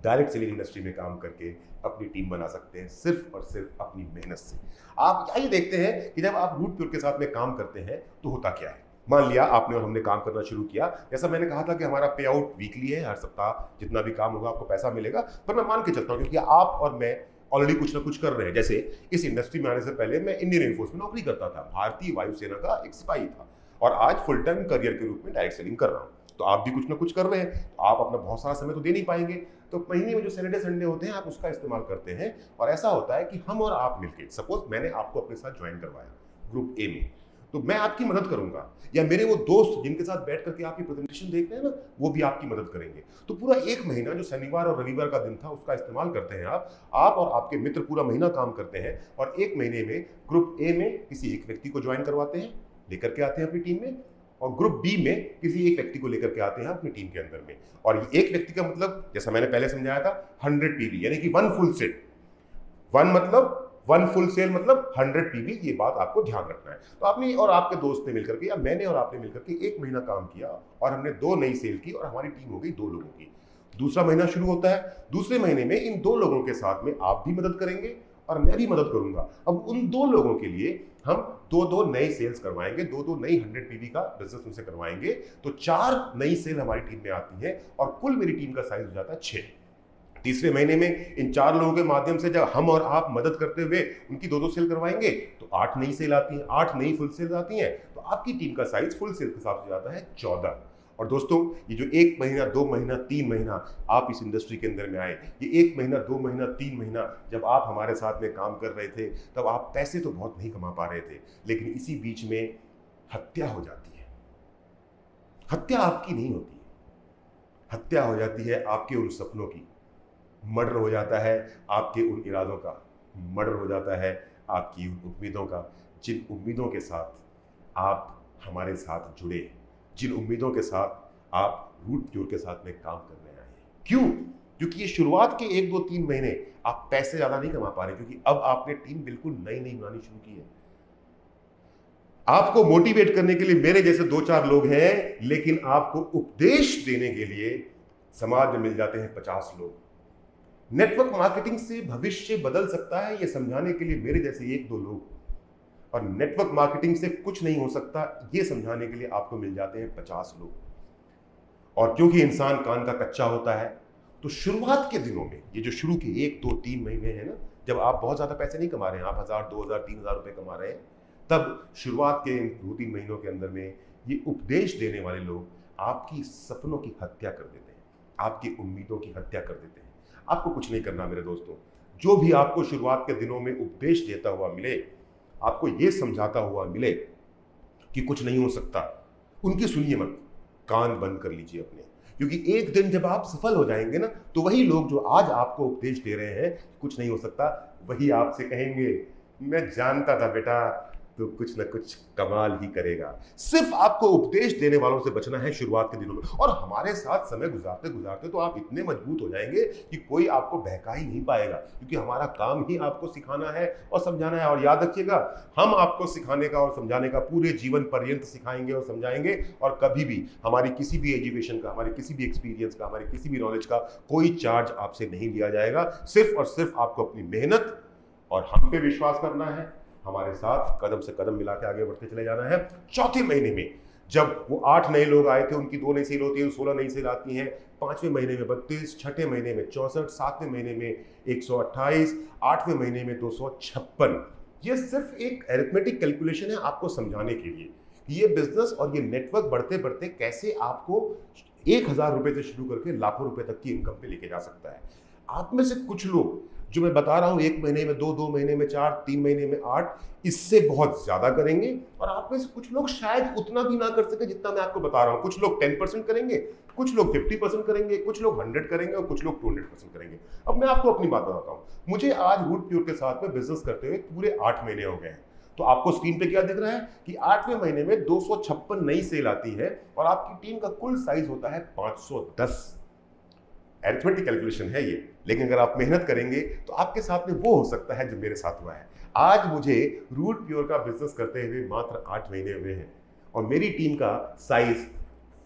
[SPEAKER 1] डायरेक्ट सेलिंग इंडस्ट्री में काम करके अपनी टीम बना सकते हैं, सिर्फ और सिर्फ अपनी मेहनत से। आप क्या ये देखते हैं कि जब आप रूट प्योर के साथ में काम करते हैं तो होता क्या है? मान लिया आपने और हमने काम करना शुरू किया, जैसा मैंने कहा था कि हमारा पे आउट वीकली है, हर सप्ताह जितना भी काम होगा आपको पैसा मिलेगा। पर मैं मान के चलता हूँ, क्योंकि आप और मैं ऑलरेडी कुछ ना कुछ कर रहे हैं। जैसे इस इंडस्ट्री में आने से पहले मैं इंडियन एयरफोर्स में नौकरी करता था, भारतीय वायुसेना का एक सिपाही था, और आज फुल टाइम करियर के रूप में डायरेक्ट सेलिंग कर रहा हूँ। तो आप भी कुछ ना कुछ कर रहे हैं, तो आप अपना बहुत सारा समय तो दे नहीं पाएंगे, तो महीने में जो सैटरडे संडे होते हैं आप उसका इस्तेमाल करते हैं। और ऐसा होता है कि हम और आप मिलकर, सपोज मैंने आपको अपने साथ ज्वाइन करवाया ग्रुप ए में, तो मैं आपकी मदद करूंगा, या मेरे वो दोस्त जिनके साथ बैठ करके आपकी प्रेजेंटेशन देख रहे हैं ना, वो भी आपकी मदद करेंगे। तो पूरा एक महीना जो शनिवार और रविवार का दिन था उसका इस्तेमाल करते हैं आप और आपके मित्र पूरा महीना काम करते हैं, और एक महीने में ग्रुप ए में किसी एक व्यक्ति को ज्वाइन करवाते हैं, लेकर के आते हैं अपनी टीम में, और ग्रुप बी में किसी एक व्यक्ति को लेकर के आते हैं अपनी टीम के अंदर में। और ये एक व्यक्ति का मतलब, जैसा मैंने पहले समझाया था, 100 पीवी, यानी कि 1 फुल सेट। 1 मतलब 1 फुल सेल मतलब 100 पीवी, ये बात आपको ध्यान रखना है। तो आपने और आपके दोस्त ने मिलकर के, या मैंने और आपने मिलकर के एक महीना काम किया और हमने 2 नई सेल की और हमारी टीम हो गई 2 लोगों की। दूसरा महीना शुरू होता है, दूसरे महीने में इन 2 लोगों के साथ में आप भी मदद करेंगे और मैं भी मदद करूंगा। अब उन 2 लोगों के लिए हम 2-2 नई सेल्स करवाएंगे, 2-2 नई 100 पीवी का बिजनेस उनसे करवाएंगे, तो 4 नई सेल हमारी टीम में आती है और कुल मेरी टीम का साइज हो जाता है 6। तीसरे महीने में इन 4 लोगों के माध्यम से जब हम और आप मदद करते हुए उनकी 2-2 सेल करवाएंगे, तो 8 नई सेल आती हैं, 8 नई फुल सेल आती हैं, तो आपकी टीम का साइज फुल सेल के हिसाब से जाता है 14। और दोस्तों, ये जो 1 महीना, 2 महीना, 3 महीना आप इस इंडस्ट्री के अंदर में आए, ये 1 महीना, 2 महीना, 3 महीना जब आप हमारे साथ में काम कर रहे थे, तब आप पैसे तो बहुत नहीं कमा पा रहे थे, लेकिन इसी बीच में हत्या हो जाती है। हत्या आपकी नहीं होती, हत्या हो जाती है आपके उन सपनों की, मर्डर हो जाता है आपके उन इरादों का, मर्डर हो जाता है आपकी उन उम्मीदों का, जिन उम्मीदों के साथ आप हमारे साथ जुड़े, जिन उम्मीदों के साथ आप रूट प्योर के साथ में काम करने आए हैं। क्यों? क्योंकि ये शुरुआत के 1, 2, 3 महीने आप पैसे ज्यादा नहीं कमा पा रहे, क्योंकि अब आपने टीम बिल्कुल नई नई बनानी शुरू की है। आपको मोटिवेट करने के लिए मेरे जैसे 2-4 लोग हैं, लेकिन आपको उपदेश देने के लिए समाज में मिल जाते हैं 50 लोग। नेटवर्क मार्केटिंग से भविष्य बदल सकता है, ये समझाने के लिए मेरे जैसे 1-2 लोग, और नेटवर्क मार्केटिंग से कुछ नहीं हो सकता, ये समझाने के लिए आपको मिल जाते हैं 50 लोग। और क्योंकि इंसान कान का कच्चा होता है, तो शुरुआत के दिनों में, ये जो शुरू के 1, 2, 3 महीने हैं ना, जब आप बहुत ज़्यादा पैसे नहीं कमा रहे हैं, आप 1000, 2000, 3000 रुपये कमा रहे हैं, तब शुरुआत के 2-3 महीनों के अंदर में ये उपदेश देने वाले लोग आपकी सपनों की हत्या कर देते हैं, आपकी उम्मीदों की हत्या कर देते हैं। आपको कुछ नहीं करना मेरे दोस्तों। जो भी आपको शुरुआत के दिनों में उपदेश देता हुआ मिले, आपको ये समझाता हुआ मिले कि कुछ नहीं हो सकता, उनकी सुनिए मत, कान बंद कर लीजिए अपने। क्योंकि एक दिन जब आप सफल हो जाएंगे ना, तो वही लोग जो आज आपको उपदेश दे रहे हैं कुछ नहीं हो सकता, वही आपसे कहेंगे मैं जानता था बेटा तो कुछ ना कुछ कमाल ही करेगा। सिर्फ आपको उपदेश देने वालों से बचना है शुरुआत के दिनों में। और हमारे साथ समय गुजारते गुजारते तो आप इतने मजबूत हो जाएंगे कि कोई आपको बहका ही नहीं पाएगा, क्योंकि हमारा काम ही आपको सिखाना है और समझाना है। और याद रखिएगा, हम आपको सिखाने का और समझाने का पूरे जीवन पर्यंत सिखाएंगे और समझाएंगे, और कभी भी हमारी किसी भी एजुकेशन का, हमारे किसी भी एक्सपीरियंस का, हमारे किसी भी नॉलेज का कोई चार्ज आपसे नहीं लिया जाएगा। सिर्फ और सिर्फ आपको अपनी मेहनत और हम पे विश्वास करना है, हमारे साथ कदम से कदम मिला के आगे बढ़ते चले जाना है। चौथे महीने में जब वो 8 नए लोग आए थे, उनकी 2 नई सेल होती है, 16 नई सेल आती हैं, 5वें महीने में 32, 6ठे महीने में 64, 7वें महीने में 128, 8वें महीने में 256। ये सिर्फ एक अरिथमेटिक कैलकुलेशन है आपको समझाने के लिए कि ये बिजनेस और ये नेटवर्क बढ़ते बढ़ते कैसे आपको 1000 रुपए से शुरू करके लाखों रुपए तक की इनकम पे लेके जा सकता है। आप में से कुछ लोग जो मैं बता रहा हूं, 1 महीने में 2, 2 महीने में 4, 3 महीने में 8, इससे बहुत ज्यादा करेंगे। और आप में से कुछ लोग शायद उतना भी ना कर सके जितना मैं आपको बता रहा हूं। कुछ लोग 10% करेंगे, कुछ लोग 50% करेंगे, कुछ लोग 100 करेंगे और कुछ लोग 200% करेंगे। अब मैं आपको अपनी बात बताता हूं। मुझे आज रूट प्योर के साथ में बिजनेस करते हुए पूरे 8 महीने हो गए हैं। तो आपको स्क्रीन पे क्या दिख रहा है कि 8वें महीने में 256 नई सेल आती है और आपकी टीम का कुल साइज होता है 510। अरिथमेटिक कैलकुलेशन है ये, लेकिन अगर आप मेहनत करेंगे तो आपके साथ में वो हो सकता है जो मेरे साथ हुआ है। आज मुझे रूट प्योर का बिजनेस करते हुए मात्र 8 महीने हुए हैं और मेरी टीम का साइज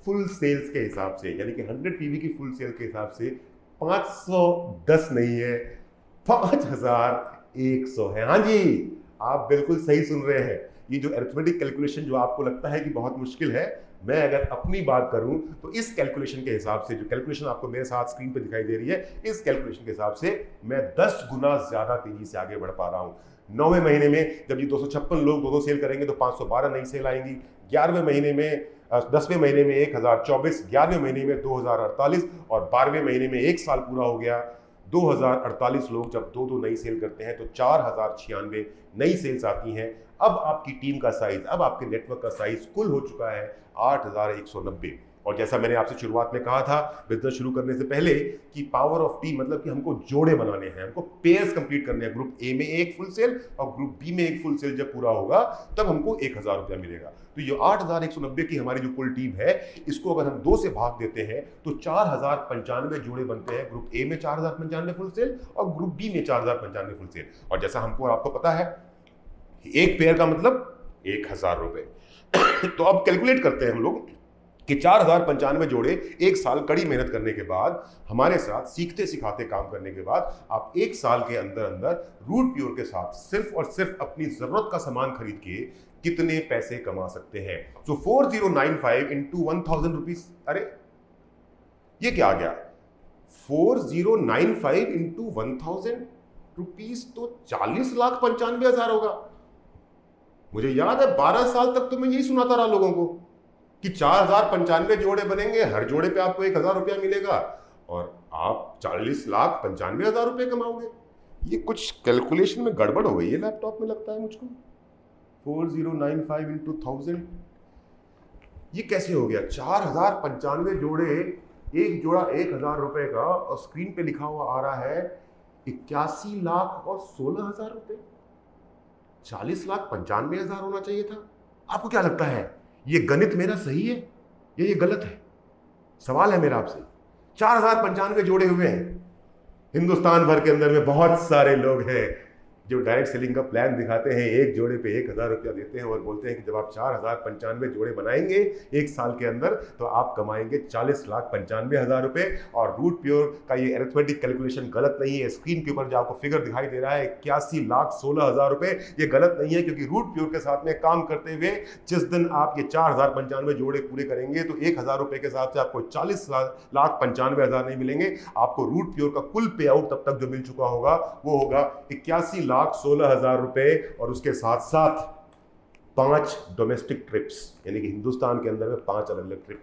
[SPEAKER 1] फुल सेल्स के हिसाब से, यानी कि 100 पीवी की फुल सेल के हिसाब से 510 नहीं है, 5100 है। हाँ जी, आप बिल्कुल सही सुन रहे हैं। ये जो अरिथमेटिक कैलकुलेशन जो आपको लगता है कि बहुत मुश्किल है, मैं अगर अपनी बात करूं तो इस कैलकुलेशन के हिसाब से, जो कैलकुलेशन आपको मेरे साथ स्क्रीन पे दिखाई दे रही है, इस कैलकुलेशन के हिसाब से मैं 10 गुना ज्यादा तेजी से आगे बढ़ पा रहा हूं। 9वें महीने में जब ये 256 लोग 2-2 सेल करेंगे तो 512 नई सेल आएंगी। 11वें महीने में 10वें महीने में 1024, 11वें महीने में 2048 और 12वें महीने में 1 साल पूरा हो गया। 2048 लोग जब 2-2 नई सेल करते हैं तो 4096 नई सेल्स आती हैं। अब आपकी टीम का साइज, अब आपके नेटवर्क का साइज कुल हो चुका है 8190। और जैसा मैंने आपसे शुरुआत में कहा था बिजनेस शुरू करने से पहले कि पावर ऑफ टीम, मतलब कि हमको जोड़े बनाने हैं, हमको पेयर्स कंप्लीट करने हैं। ग्रुप ए में एक फुल सेल और ग्रुप बी में एक फुल सेल जब पूरा होगा तब हमको 1000 रुपया मिलेगा। तो ये 8190 की हमारी जो कुल टीम है, इसको अगर हम 2 से भाग देते हैं तो 4095 जोड़े बनते हैं। ग्रुप ए में 4095 फुल सेल और ग्रुप बी में 4095 फुल सेल। और जैसा हमको आपको पता है, एक पेयर का मतलब 1000 रुपए। तो अब कैलकुलेट करते हैं हम लोग कि 4095 जोड़े 1 साल कड़ी मेहनत करने के बाद, हमारे साथ सीखते सिखाते काम करने के बाद, आप 1 साल के अंदर अंदर रूट प्योर के साथ सिर्फ और सिर्फ अपनी जरूरत का सामान खरीद के कितने पैसे कमा सकते हैं। सो 4095 इंटू 1000 रुपीज, अरे ये क्या आ गया, 4095 इंटू 1000 रुपीज तो 40,95,000 होगा। मुझे याद है 12 साल तक तो मैं यही सुनाता रहा लोगों को कि 4095 जोड़े बनेंगे, हर जोड़े पे आपको 1000 रुपया मिलेगा और आप 40,95,000 रुपये कमाओगे। ये कुछ कैलकुलेशन में गड़बड़ हो गई है लैपटॉप में, लगता है मुझको। 4095 इंटू 1000, ये कैसे हो गया? 4095 जोड़े, एक जोड़ा 1000 रुपए का, और स्क्रीन पे लिखा हुआ आ रहा है 81,16,000 रुपए। 40,95,000 होना चाहिए था। आपको क्या लगता है, ये गणित मेरा सही है या ये गलत है? सवाल है मेरा आपसे। 4095 जोड़े हुए हैं। हिंदुस्तान भर के अंदर में बहुत सारे लोग हैं, जो डायरेक्ट सेलिंग का प्लान दिखाते हैं, एक जोड़े पे 1,000 रुपया देते हैं और बोलते हैं कि जब आप 4,095 जोड़े बनाएंगे एक साल के अंदर तो आप कमाएंगे 40,95,000 रुपए। और रूट प्योर का ये अरिथमेटिक कैलकुलेशन गलत नहीं है। स्क्रीन के ऊपर जो आपको फिगर दिखाई दे रहा है 81,16,000 रुपए, ये गलत नहीं है, क्योंकि रूट प्योर के साथ में काम करते हुए जिस दिन आप ये 4,095 जोड़े पूरे करेंगे तो 1,000 रुपए के हिसाब से आपको 40,95,000 नहीं मिलेंगे। आपको रूट प्योर का कुल पे आउट तब तक जो मिल चुका होगा वो होगा 81,16,000 रुपए, और उसके साथ साथ 5 डोमेस्टिक ट्रिप्स, यानी कि हिंदुस्तान के अंदर में 5 अलग अलग ट्रिप,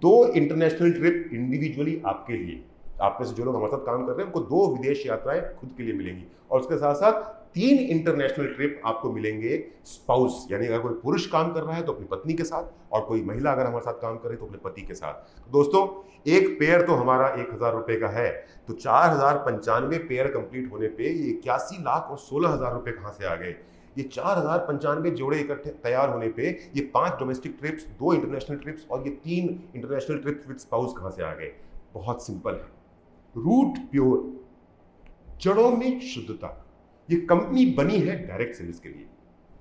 [SPEAKER 1] 2 इंटरनेशनल ट्रिप इंडिविजुअली आपके लिए, आप में से जो लोग हमारे साथ काम कर रहे हैं उनको 2 विदेश यात्राएं खुद के लिए मिलेंगी, और उसके साथ साथ 3 इंटरनेशनल ट्रिप आपको मिलेंगे स्पाउस, यानी अगर कोई पुरुष काम कर रहा है तो अपनी पत्नी के साथ, और कोई महिला अगर हमारे साथ काम करे तो अपने पति के साथ। दोस्तों, एक पेयर तो हमारा 1,000 रुपए का है, तो 4,095 पेयर कंप्लीट होने पे ये 81,16,000 रुपए कहां से आ गए? ये 4,095 जोड़े इकट्ठे तैयार होने पे ये 5 डोमेस्टिक ट्रिप्स, 2 इंटरनेशनल ट्रिप्स और ये 3 इंटरनेशनल ट्रिप्स विद स्पाउस कहां से आ गए? बहुत सिंपल है। रूट प्योर, जड़ों में शुद्धता, ये कंपनी बनी है डायरेक्ट सेल्स के लिए।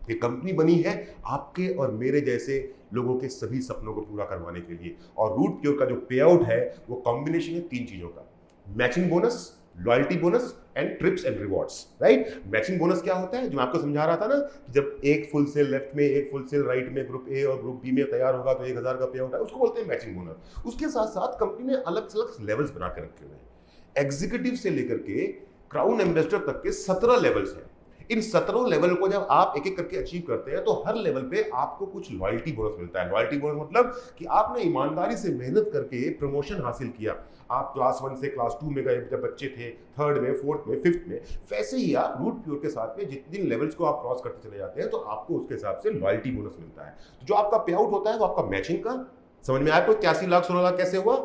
[SPEAKER 1] ये कंपनी बनी है आपके और मेरे जैसे लोगों के सभी सपनों को पूरा करवाने के लिए। और रूट प्योर का जो पे आउट है वो कॉम्बिनेशन है 3 चीजों का: matching bonus, loyalty bonus and trips and rewards. Right? Matching bonus क्या होता है, जो मैं आपको समझा रहा था ना, कि जब एक फुल सेल लेफ्ट में, एक फुल सेल राइट में, ग्रुप ए और ग्रुप बी में तैयार होगा तो 1,000 का पे आउट है, उसको बोलते हैं मैचिंग बोनस। उसके साथ साथ कंपनी ने अलग अलग लेवल्स बना के रखे हुए हैं। एग्जीक्यूटिव से लेकर के क्राउन एम्बेसडर तक के 17 लेवल्स हैं। इन 17 लेवल को जब आप एक एक करके अचीव करते हैं तो हर लेवल पे आपको कुछ लॉयल्टी बोनस मिलता है। लॉयल्टी बोनस मतलब कि आपने ईमानदारी से मेहनत करके प्रमोशन हासिल किया। आप क्लास 1 से क्लास 2 में गए जब बच्चे थे, 3rd में, 4th में, 5th में, वैसे ही आप रूट प्योर के साथ में जितने लेवल्स को आप क्रॉस करते चले जाते हैं तो आपको उसके हिसाब से लॉयल्टी बोनस मिलता है। तो जो आपका पे आउट होता है वो आपका मैचिंग का, समझ में आया? तो 81,16,000 कैसे हुआ?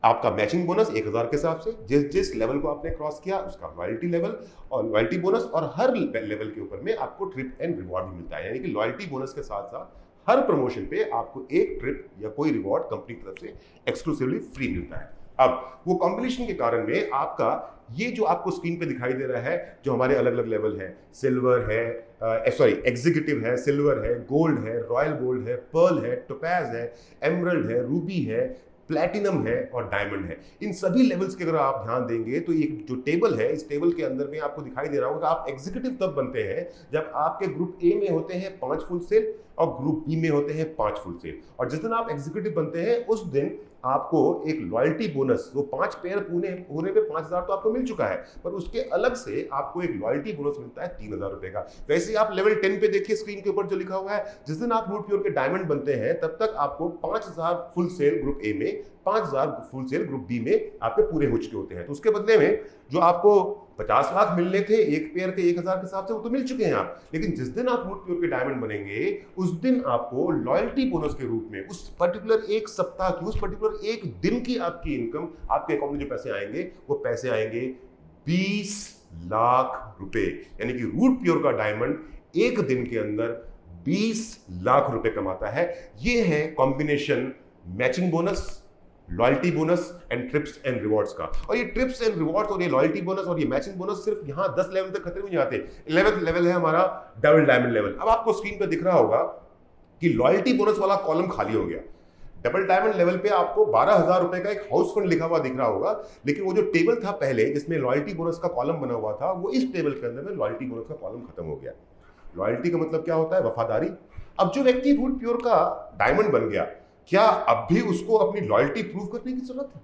[SPEAKER 1] आपका मैचिंग बोनस 1,000 के हिसाब से, जिस जिस लेवल को आपने क्रॉस किया उसका लॉयल्टी लेवल और लॉयल्टी बोनस, और हर लेवल के ऊपर में आपको ट्रिप एंड रिवॉर्ड भी मिलता है। यानी कि लॉयल्टी बोनस के साथ साथ हर प्रमोशन पे आपको एक ट्रिप या कोई रिवॉर्ड कंपनी की तरफ से एक्सक्लूसिवली फ्री मिलता है। अब वो कॉम्बिनेशन के कारण में आपका ये जो आपको स्क्रीन पे दिखाई दे रहा है, जो हमारे अलग अलग लेवल है, सिल्वर है, एग्जीक्यूटिव है, सिल्वर है, गोल्ड है, रॉयल गोल्ड है, पर्ल है, टोपैज है, एमरल्ड है, रूबी है, प्लैटिनम है और डायमंड है। इन सभी लेवल्स के अगर आप ध्यान देंगे तो ये जो टेबल है, इस टेबल के अंदर में आपको दिखाई दे रहा होगा आप एग्जीक्यूटिव तब बनते हैं जब आपके ग्रुप ए में होते हैं 5 फुल सेल और ग्रुप बी में होते हैं 5 फुल सेल। और जिस दिन आप एग्जीक्यूटिव बनते हैं उस दिन आपको एक लॉयल्टी बोनस, वो 5 पेयर होने पे 5,000 तो आपको मिल चुका है, पर उसके अलग से आपको एक लॉयल्टी बोनस मिलता है 3,000 रुपए का। वैसे ही आप लेवल 10 पे देखिए स्क्रीन के ऊपर जो लिखा हुआ है, जिस दिन आप रूट प्योर के डायमंड बनते हैं तब तक आपको 5,000 फुल सेल ग्रुप ए में, 5,000 फुल सेल ग्रुप बी में आपके पूरे हो चुके होते हैं। तो उसके बदले में जो आपको 50 लाख मिलने थे एक पेयर के 1,000 के हिसाब से, वो तो मिल चुके हैं आप। लेकिन जिस दिन आप रूट प्योर के डायमंड बनेंगे उस दिन आपको लॉयल्टी बोनस के रूप में उस पर्टिकुलर एक सप्ताह की, उस पर्टिकुलर एक दिन की आपकी इनकम, आपके अकाउंट में जो पैसे आएंगे वो पैसे आएंगे 20 लाख रुपए। यानी कि रूट प्योर का डायमंड एक दिन के अंदर 20 लाख रुपए कमाता है। ये है combination matching bonus, loyalty bonus and trips and rewards का। और ये ट्रिप्स एंड रिवॉर्ड्स और ये लॉयल्टी बोनस और ये मैचिंग बोनस सिर्फ यहां 10 लेवल तक खत्म नहीं आते। 11th लेवल है हमारा डबल डायमंड लेवल। अब आपको स्क्रीन पे दिख रहा होगा कि लॉयल्टी बोनस वाला कॉलम खाली हो गया। डबल डायमंड लेवल पे आपको 12,000 रुपए का एक हाउस फंड लिखा हुआ दिख रहा होगा, लेकिन वो जो टेबल था पहले जिसमें लॉयल्टी बोनस का कॉलम बना हुआ था, वो इस टेबल के अंदर में लॉयल्टी बोनस का कॉलम खत्म हो गया। लॉयल्टी का मतलब क्या होता है? वफादारी। अब जो व्यक्ति रूट प्योर का डायमंड बन गया, क्या अब भी उसको अपनी लॉयल्टी प्रूव करने की जरूरत है?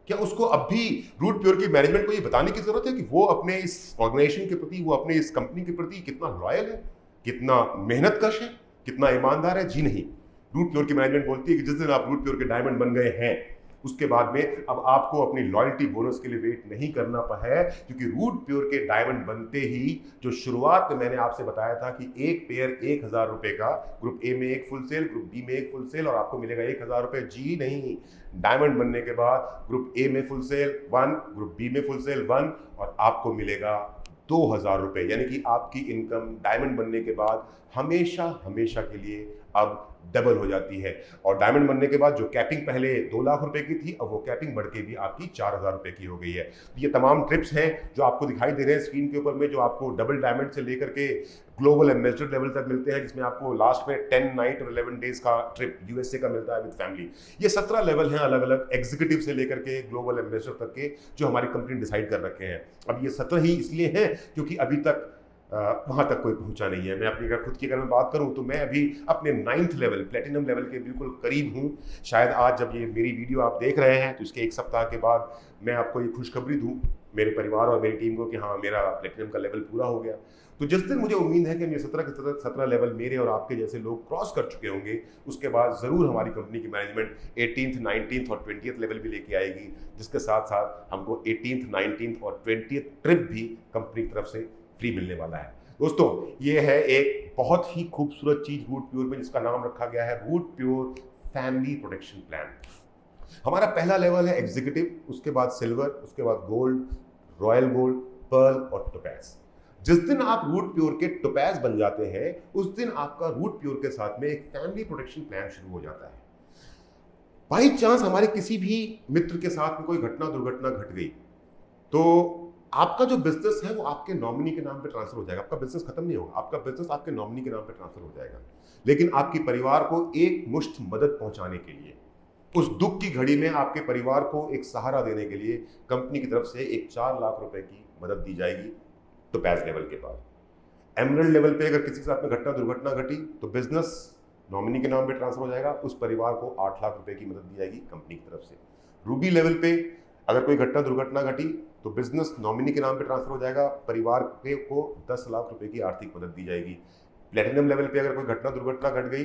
[SPEAKER 1] क्या उसको अब भी रूट प्योर की मैनेजमेंट को ये बताने की जरूरत है कि वो अपने इस ऑर्गेनाइजेशन के प्रति, वो अपने इस कंपनी के प्रति कितना लॉयल है, कितना मेहनतकश है, कितना ईमानदार है? जी नहीं। रूट प्योर की मैनेजमेंट बोलती है कि जिस दिन आप रूट प्योर के डायमंड बन गए हैं उसके बाद में अब आपको अपनी लॉयल्टी बोनस के लिए वेट नहीं करना है, क्योंकि रूट प्योर के डायमंड बनते ही जो शुरुआत में मैंने आपसे बताया था कि एक पेयर 1,000 रुपए का, ग्रुप ए में एक फुल सेल, ग्रुप बी में एक फुल सेल और आपको मिलेगा 1,000 रुपए। जी नहीं, डायमंड बनने के बाद ग्रुप ए में फुल सेल 1, ग्रुप बी में फुल सेल 1 और आपको मिलेगा 2,000 रुपए। यानी कि आपकी इनकम डायमंड बनने के बाद हमेशा हमेशा के लिए अब डबल हो जाती है। और डायमंड बनने के बाद जो कैपिंग पहले 2 लाख रुपए की थी, अब वो कैपिंग बढ़ के भी आपकी 4,000 रुपए की हो गई है। तो ये तमाम ट्रिप्स हैं जो आपको दिखाई दे रहे हैं स्क्रीन के ऊपर में, जो आपको डबल डायमंड से लेकर के ग्लोबल एम्बेसडर लेवल तक मिलते हैं, जिसमें आपको लास्ट में 10 नाइट और 11 डेज का ट्रिप यूएसए का मिलता है विद फैमिली। ये 17 लेवल हैं अलग अलग, एग्जीक्यूटिव से लेकर के ग्लोबल एम्बेसडर तक के, जो हमारी कंपनी ने डिसाइड कर रखे हैं। अब ये 17 ही इसलिए हैं क्योंकि अभी तक वहाँ तक कोई पहुँचा नहीं है। मैं अपनी अगर खुद की अगर मैं बात करूँ तो मैं अभी अपने 9th लेवल प्लेटिनम लेवल के बिल्कुल करीब हूँ। शायद आज जब ये मेरी वीडियो आप देख रहे हैं तो इसके 1 सप्ताह के बाद मैं आपको ये खुशखबरी दूँ मेरे परिवार और मेरी टीम को कि हाँ, मेरा प्लेटिनम का लेवल पूरा हो गया। तो जिस दिन मुझे उम्मीद है कि ये 17 के 17 लेवल मेरे और आपके जैसे लोग क्रॉस कर चुके होंगे, उसके बाद ज़रूर हमारी कंपनी की मैनेजमेंट 18th, 19th और 20th लेवल भी लेके आएगी, जिसके साथ साथ हमको 18th, 19th और 20th ट्रिप भी कंपनी की तरफ से फ्री मिलने वाला है। दोस्तों, ये है एक बहुत ही खूबसूरत चीज़ रूट प्योर में, जिसका नाम रखा गया है Root Pure family protection plan. हमारा पहला लेवल है एग्जीक्यूटिव, उसके बाद सिल्वर, उसके बाद गोल्ड, रॉयल गोल्ड, पर्ल और टोपैज। जिस दिन आप रूट प्योर के टोपैज बन जाते हैं, उस दिन आपका रूट प्योर के साथ में एक फैमिली प्रोटेक्शन प्लान शुरू हो जाता है। बाई चांस हमारे किसी भी मित्र के साथ में कोई घटना दुर्घटना घट गई, तो आपका जो बिजनेस है वो आपके नॉमिनी के नाम पे ट्रांसफर हो जाएगा। आपका बिजनेस खत्म नहीं होगा, आपका बिजनेस आपके नॉमिनी के नाम पे ट्रांसफर हो जाएगा। लेकिन आपके परिवार को एक मुश्त मदद पहुंचाने के लिए, उस दुख की घड़ी में आपके परिवार को एक सहारा देने के लिए कंपनी की तरफ से एक 4 लाख रुपए की मदद दी जाएगी टोपैज लेवल के बाद। एमरल्ड लेवल पे अगर किसी के साथ में घटना दुर्घटना घटी तो बिजनेस नॉमिनी के नाम पे ट्रांसफर हो जाएगा, उस परिवार को 8 लाख रुपए की मदद दी जाएगी कंपनी की तरफ से। रूबी लेवल पे अगर कोई घटना दुर्घटना घटी तो बिजनेस नॉमिनी के नाम पे ट्रांसफर हो जाएगा, परिवार को 10 लाख रुपए की आर्थिक मदद दी जाएगी। प्लेटिनम लेवल पे अगर कोई घटना दुर्घटना घट गई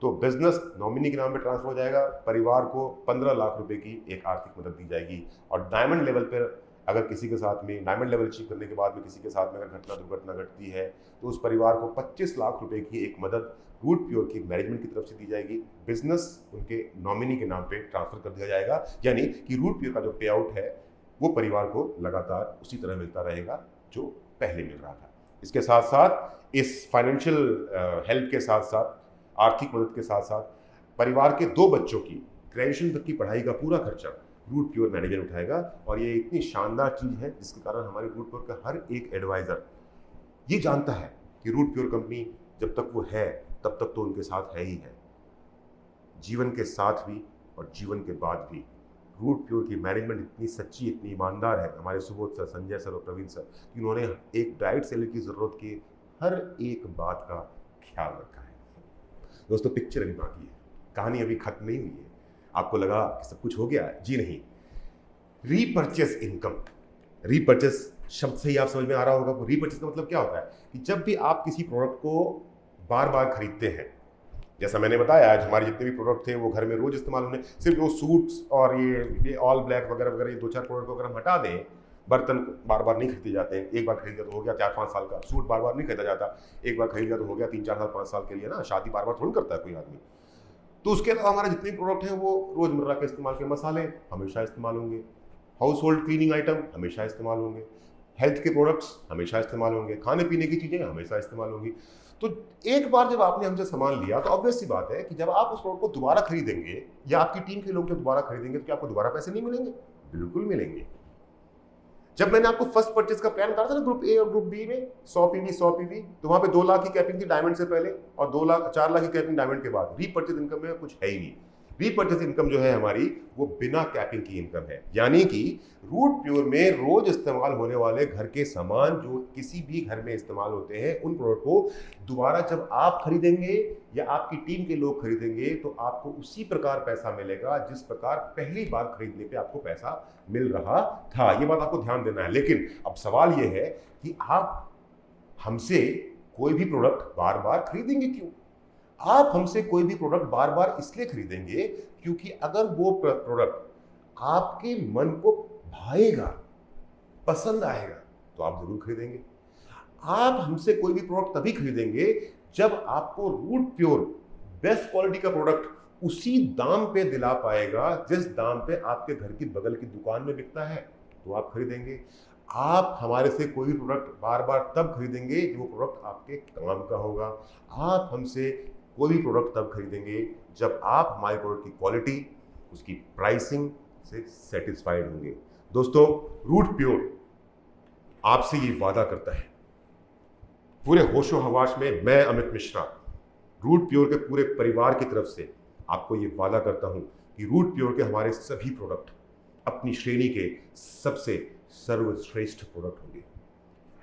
[SPEAKER 1] तो बिजनेस नॉमिनी के नाम पे ट्रांसफर हो जाएगा, परिवार को 15 लाख रुपए की एक आर्थिक मदद दी जाएगी। और डायमंड लेवल पर अगर किसी के साथ में डायमंड लेवल अचीव करने के बाद में किसी के साथ में अगर घटना दुर्घटना घटती है तो उस परिवार को 25 लाख रुपए की एक मदद रूट प्योर की मैनेजमेंट की तरफ से दी जाएगी। बिजनेस उनके नॉमिनी के नाम पे ट्रांसफर कर दिया जाएगा, यानी कि रूट प्योर का जो पे आउट है वो परिवार को लगातार उसी तरह मिलता रहेगा जो पहले मिल रहा था। इसके साथ साथ इस फाइनेंशियल हेल्प के साथ साथ, आर्थिक मदद के साथ साथ, परिवार के 2 बच्चों की ग्रेजुएशन तक की पढ़ाई का पूरा खर्चा रूट प्योर मैनेजमेंट उठाएगा। और ये इतनी शानदार चीज़ है जिसके कारण हमारे रूट प्योर का हर एक एडवाइज़र ये जानता है कि रूट प्योर कंपनी जब तक वो है तब तक तो उनके साथ है ही है, जीवन के साथ भी और जीवन के बाद भी। रूट प्योर की मैनेजमेंट इतनी सच्ची, इतनी ईमानदार है, हमारे सुबोध सर, संजय सर और प्रवीण सर, कि उन्होंने एक डायरेक्ट सेलर की ज़रूरत की हर एक बात का ख्याल रखा है। दोस्तों, पिक्चर अभी बाकी है, कहानी अभी खत्म नहीं हुई है। आपको लगा कि सब कुछ हो गया है? जी नहीं। रीपर्चेस इनकम, रीपर्चेस शब्द से ही आप समझ में आ रहा होगा। रीपर्चेस का मतलब क्या होता है कि जब भी आप किसी प्रोडक्ट को बार बार खरीदते हैं, जैसा मैंने बताया आज हमारे जितने भी प्रोडक्ट थे वो घर में रोज इस्तेमाल होने, सिर्फ वो सूट्स और ये ऑल ब्लैक वगैरह वगैरह ये 2-4 प्रोडक्ट को अगर हम हटा दें, बर्तन बार बार नहीं खरीदे जाते हैं। एक बार खरीद लिया तो हो गया 4-5 साल का, सूट बार बार नहीं खरीदा जाता, एक बार खरीद लिया तो हो गया 3-4 साल 5 साल के लिए ना, शादी बार बार थोड़ी करता है कोई आदमी। तो उसके अलावा हमारे जितने प्रोडक्ट हैं वो रोजमर्रा के इस्तेमाल के मसाले हमेशा इस्तेमाल होंगे, हाउस होल्ड क्लीनिंग आइटम हमेशा इस्तेमाल होंगे, हेल्थ के प्रोडक्ट्स हमेशा इस्तेमाल होंगे, खाने पीने की चीज़ें हमेशा इस्तेमाल होंगी। तो एक बार जब आपने हमसे सामान लिया तो ऑब्वियस सी बात है कि जब आप उस प्रोडक्ट को दोबारा खरीदेंगे या आपकी टीम के लोग जब दोबारा खरीदेंगे तो क्या आपको दोबारा पैसे नहीं मिलेंगे? बिल्कुल मिलेंगे। जब मैंने आपको फर्स्ट परचेज का प्लान बताया था ना ग्रुप ए और ग्रुप बी में 100 पीवी, तो वहां पे 2 लाख की कैपिंग थी डायमंड से पहले और 4 लाख की कैपिंग डायमंड के बाद। रीपर्चेज इनकम में कुछ है ही नहीं। रीपर्चेज इनकम जो है हमारी वो बिना कैपिंग की इनकम है, यानी कि रूट प्योर में रोज इस्तेमाल होने वाले घर के सामान जो किसी भी घर में इस्तेमाल होते हैं, उन प्रोडक्ट को दोबारा जब आप खरीदेंगे या आपकी टीम के लोग खरीदेंगे तो आपको उसी प्रकार पैसा मिलेगा जिस प्रकार पहली बार खरीदने पे आपको पैसा मिल रहा था। ये बात आपको ध्यान देना है। लेकिन अब सवाल ये है कि आप हमसे कोई भी प्रोडक्ट बार बार खरीदेंगे क्यों? आप हमसे कोई भी प्रोडक्ट बार बार इसलिए खरीदेंगे क्योंकि अगर वो प्रोडक्ट आपके मन को भाएगा, पसंद आएगा, तो आप जरूर खरीदेंगे। आप हमसे कोई भी प्रोडक्ट तभी खरीदेंगे जब आपको रूट प्योर बेस्ट क्वालिटी का प्रोडक्ट उसी दाम पे दिला पाएगा जिस दाम पे आपके घर की बगल की दुकान में बिकता है, तो आप खरीदेंगे। आप हमारे से कोई भी प्रोडक्ट बार बार तब खरीदेंगे जो वो प्रोडक्ट आपके काम का होगा। आप हमसे कोई भी प्रोडक्ट तब खरीदेंगे जब आप हमारे प्रोडक्ट की क्वालिटी, उसकी प्राइसिंग से सेटिस्फाइड होंगे। दोस्तों, रूट प्योर आपसे ये वादा करता है, पूरे होशो हवास में मैं अमित मिश्रा रूट प्योर के पूरे परिवार की तरफ से आपको ये वादा करता हूं कि रूट प्योर के हमारे सभी प्रोडक्ट अपनी श्रेणी के सबसे सर्वश्रेष्ठ प्रोडक्ट होंगे।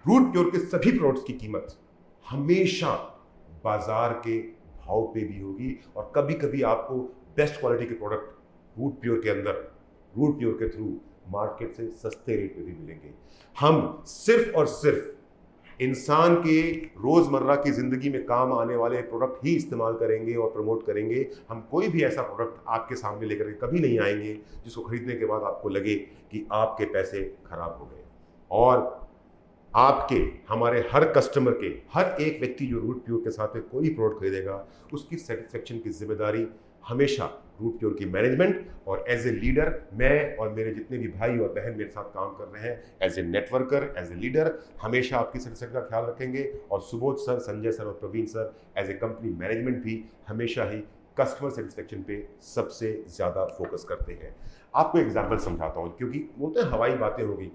[SPEAKER 1] रूट प्योर के सभी प्रोडक्ट्स की कीमत हमेशा बाजार के भाव पे भी होगी और कभी कभी आपको बेस्ट क्वालिटी के प्रोडक्ट रूट प्योर के अंदर, रूट प्योर के थ्रू मार्केट से सस्ते रेट पे भी मिलेंगे। हम सिर्फ और सिर्फ इंसान के रोजमर्रा की जिंदगी में काम आने वाले प्रोडक्ट ही इस्तेमाल करेंगे और प्रमोट करेंगे। हम कोई भी ऐसा प्रोडक्ट आपके सामने लेकर के कभी नहीं आएंगे जिसको खरीदने के बाद आपको लगे कि आपके पैसे खराब हो गए। और आपके, हमारे हर कस्टमर के, हर एक व्यक्ति जो रूट प्योर के साथ में कोई प्रोडक्ट खरीदेगा, उसकी सेटिस्फेक्शन की जिम्मेदारी हमेशा रूट प्योर की मैनेजमेंट और एज ए लीडर मैं और मेरे जितने भी भाई और बहन मेरे साथ काम कर रहे हैं, as a networker, as a leader, हमेशा आपकी सेटिस्फेक्शन का ख्याल रखेंगे। और सुबोध सर, संजय सर और Praveen sir as a company management भी हमेशा ही कस्टमर सेटिस्फेक्शन पे सबसे ज़्यादा फोकस करते हैं। आपको एग्जाम्पल समझाता हूँ, क्योंकि बोलते हैं हवाई बातें होगी,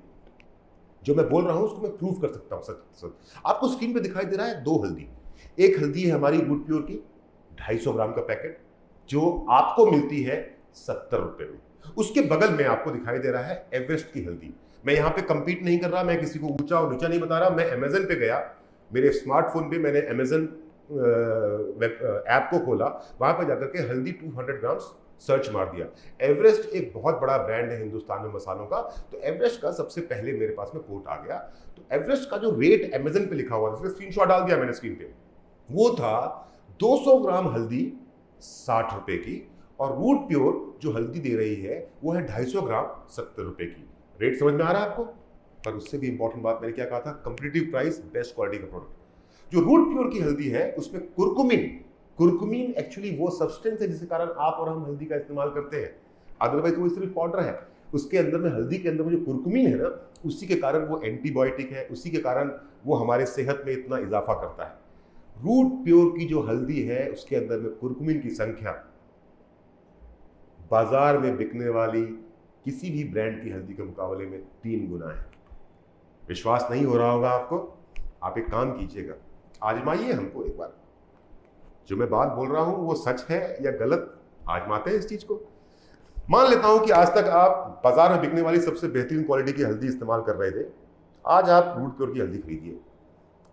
[SPEAKER 1] जो मैं बोल रहा हूँ उसको मैं प्रूव कर सकता हूँ। सच आपको स्क्रीन पे दिखाई दे रहा है 2 हल्दी। एक हल्दी है हमारी रूट प्योर की 250 ग्राम का पैकेट, जो आपको मिलती है 70 रुपए में। उसके बगल में आपको दिखाई दे रहा है एवरेस्ट की हल्दी। मैं यहाँ पे कंपीट नहीं कर रहा, मैं किसी को ऊंचा और नीचा नहीं बता रहा। मैं अमेजन पे गया, मेरे स्मार्टफोन पे मैंने अमेजन ऐप को खोला, वहां पर जाकर के हल्दी 200 ग्राम सर्च मार दिया। एवरेस्ट एक बहुत बड़ा ब्रांड है हिंदुस्तान में मसालों का, तो एवरेस्ट का सबसे पहले मेरे पास में कोट आ गया। तो एवरेस्ट का जो रेट अमेजन पे लिखा हुआ था, स्क्रीनशॉट डाल दिया मैंने स्क्रीन पे, वो था 200 ग्राम हल्दी 60 रुपए की, और रूट प्योर जो हल्दी दे रही है वो है 250 ग्राम 70 रुपए की। रेट समझ में आ रहा है आपको? पर उससे भी इंपॉर्टेंट बात मैंने क्या कहा था, कंपीटिटिव प्राइस, बेस्ट क्वालिटी का प्रोडक्ट। जो रूट प्योर की हल्दी है उसमें कुरकुमीन एक्चुअली वो सब्सटेंस है जिसके कारण आप और हम हल्दी का इस्तेमाल करते हैं। अदरवाइज वो सिर्फ पाउडर है। उसके अंदर में, हल्दी के अंदर में जो कुरकुमीन है ना, उसी के कारण वो एंटीबायोटिक है, उसी के कारण वो हमारे सेहत में इतना इजाफा करता है। रूट प्योर की जो हल्दी है उसके अंदर में कुरकुमीन की संख्या बाजार में बिकने वाली किसी भी ब्रांड की हल्दी के मुकाबले में 3 गुना है। विश्वास नहीं हो रहा होगा आपको? आप एक काम कीजिएगा, आजमाइए हमको एक बार। जो मैं बात बोल रहा हूं वो सच है या गलत, आजमाते हैं इस चीज को। मान लेता हूं कि आज तक आप बाजार में बिकने वाली सबसे बेहतरीन क्वालिटी की हल्दी इस्तेमाल कर रहे थे। आज आप रूट प्योर की हल्दी खरीदिए,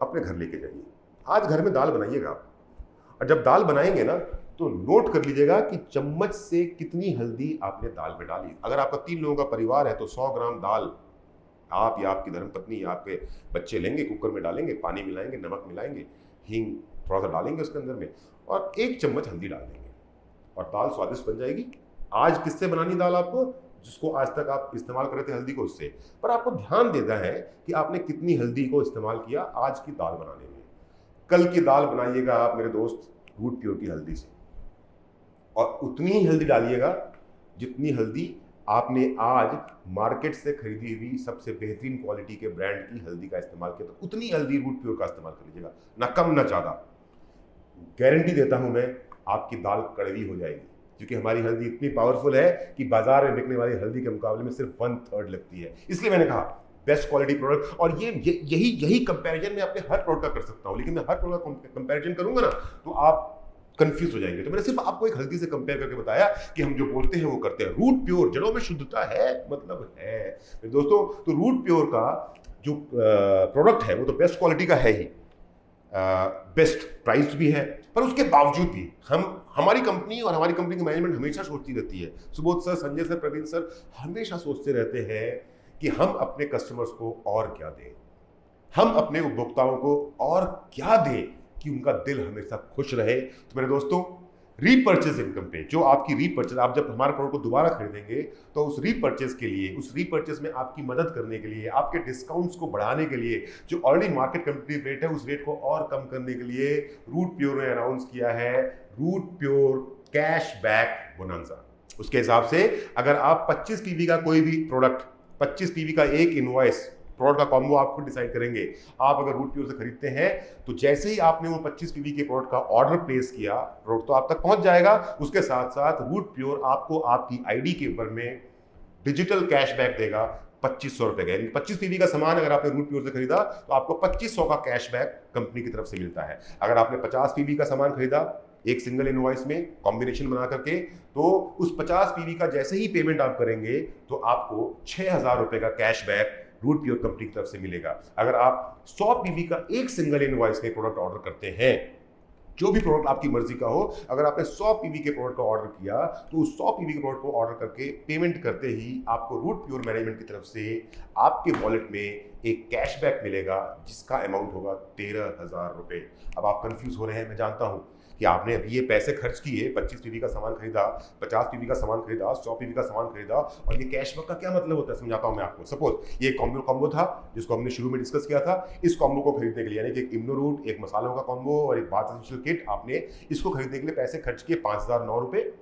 [SPEAKER 1] अपने घर लेके जाइए। आज घर में दाल बनाइएगा आप, और जब दाल बनाएंगे ना तो नोट कर लीजिएगा कि चम्मच से कितनी हल्दी आपने दाल में डाली। अगर आपका 3 लोगों का परिवार है तो 100 ग्राम दाल आप या आपकी धर्मपत्नी या आपके बच्चे लेंगे, कुकर में डालेंगे, पानी मिलाएंगे, नमक मिलाएंगे, हींग थोड़ा सा डालेंगे उसके अंदर में, और 1 चम्मच हल्दी डाल देंगे और दाल स्वादिष्ट बन जाएगी। आज किससे बनानी दाल आपको? जिसको आज तक आप इस्तेमाल कर रहे थे हल्दी को, उससे। पर आपको ध्यान देना है कि आपने कितनी हल्दी को इस्तेमाल किया आज की दाल बनाने में। कल की दाल बनाइएगा आप मेरे दोस्त रूट प्योर की हल्दी से, और उतनी ही हल्दी डालिएगा जितनी हल्दी आपने आज मार्केट से खरीदी हुई सबसे बेहतरीन क्वालिटी के ब्रांड की हल्दी का इस्तेमाल किया, तो उतनी हल्दी रूट प्योर का इस्तेमाल कर लीजिएगा, ना कम ना ज़्यादा। गारंटी देता हूं मैं, आपकी दाल कड़वी हो जाएगी, क्योंकि हमारी हल्दी इतनी पावरफुल है कि बाजार में बिकने वाली हल्दी के मुकाबले में सिर्फ 1/3 लगती है। इसलिए मैंने कहा बेस्ट क्वालिटी प्रोडक्ट। और यही कंपैरिजन मैं अपने हर प्रोडक्ट का कर सकता हूं, लेकिन मैं हर प्रोडक्ट का कंपैरिजन करूंगा ना तो आप कंफ्यूज हो जाएंगे। तो मैंने सिर्फ आपको एक हल्दी से कंपेयर करके बताया कि हम जो बोलते हैं वो करते हैं। रूट प्योर, जड़ों में शुद्धता है, मतलब है दोस्तों। तो रूट प्योर का जो प्रोडक्ट है वो तो बेस्ट क्वालिटी का है ही, बेस्ट प्राइस भी है, पर उसके बावजूद भी हमारी कंपनी और हमारी कंपनी की मैनेजमेंट हमेशा सोचती रहती है, Subodh sir, Sanjay sir, Praveen sir हमेशा सोचते रहते हैं कि हम अपने कस्टमर्स को और क्या दें, हम अपने उपभोक्ताओं को और क्या दें कि उनका दिल हमेशा खुश रहे। तो मेरे दोस्तों, रीपर्चेज इनकम पे, जो आपकी रीपर्चेज, आप जब हमारे प्रोडक्ट को दोबारा खरीदेंगे तो उस रीपर्चेज के लिए, उस रीपर्चेज में आपकी मदद करने के लिए, आपके डिस्काउंट्स को बढ़ाने के लिए, जो ऑलरेडी मार्केट कंपीटिटिव रेट है उस रेट को और कम करने के लिए रूट प्योर ने अनाउंस किया है रूट प्योर कैश बैक बोनंजा। उसके हिसाब से अगर आप 25 पीवी का कोई भी प्रोडक्ट, 25 पीवी का एक इनवॉइस प्रोडक्ट का कॉम्बो आप खुद डिसाइड करेंगे। आप अगर रूट प्योर से खरीदते हैं तो जैसे ही आपने वो 25 पीवी के प्रोडक्ट का ऑर्डर प्लेस किया, प्रोडक्ट तो आप तक पहुंच जाएगा। उसके साथ साथ रूट प्योर आपको आपकी आईडी के ऊपर में डिजिटल कैशबैक देगा 2500 रुपए का। यानी 25 पीवी का सामान अगर आपने रूट प्योर से खरीदा तो आपको 2500 का कैशबैक कंपनी की तरफ से मिलता है। अगर आपने 50 पीवी का सामान खरीदा एक सिंगल इनवॉइस में कॉम्बिनेशन बना करके, तो उस 50 पीवी का जैसे ही पेमेंट आप करेंगे तो आपको 6000 रुपए का कैशबैक रूट प्योर कंपनी की तरफ से मिलेगा। अगर आप 100 पीवी का एक सिंगल इनवॉइस में प्रोडक्ट ऑर्डर करते हैं, जो भी प्रोडक्ट आपकी मर्जी का हो, अगर आपने 100 पीवी के प्रोडक्ट का ऑर्डर किया तो उस 100 पीवी के प्रोडक्ट को ऑर्डर करके पेमेंट करते ही आपको रूट प्योर मैनेजमेंट की तरफ से आपके वॉलेट में एक कैशबैक मिलेगा जिसका अमाउंट होगा 13,000 रुपए। अब आप कंफ्यूज हो रहे हैं, मैं जानता हूं कि आपने अभी ये पैसे खर्च किए, 25 पीवी का सामान खरीदा, 50 पीवी का सामान खरीदा, 100 पीवी का सामान खरीदा, और ये कैशबैक का क्या मतलब होता है समझाता हूं मैं आपको। सपोज ये कॉम्बो था जिसको हमने शुरू में डिस्कस किया था। इस कॉम्बो को खरीदने के लिए, यानी कि एक इम्नो रूट, एक मसालों का कॉम्बो और एक बाथ एसेंशियल किट, आपने इसको खरीदने के लिए पैसे खर्च किए 5009 रुपए।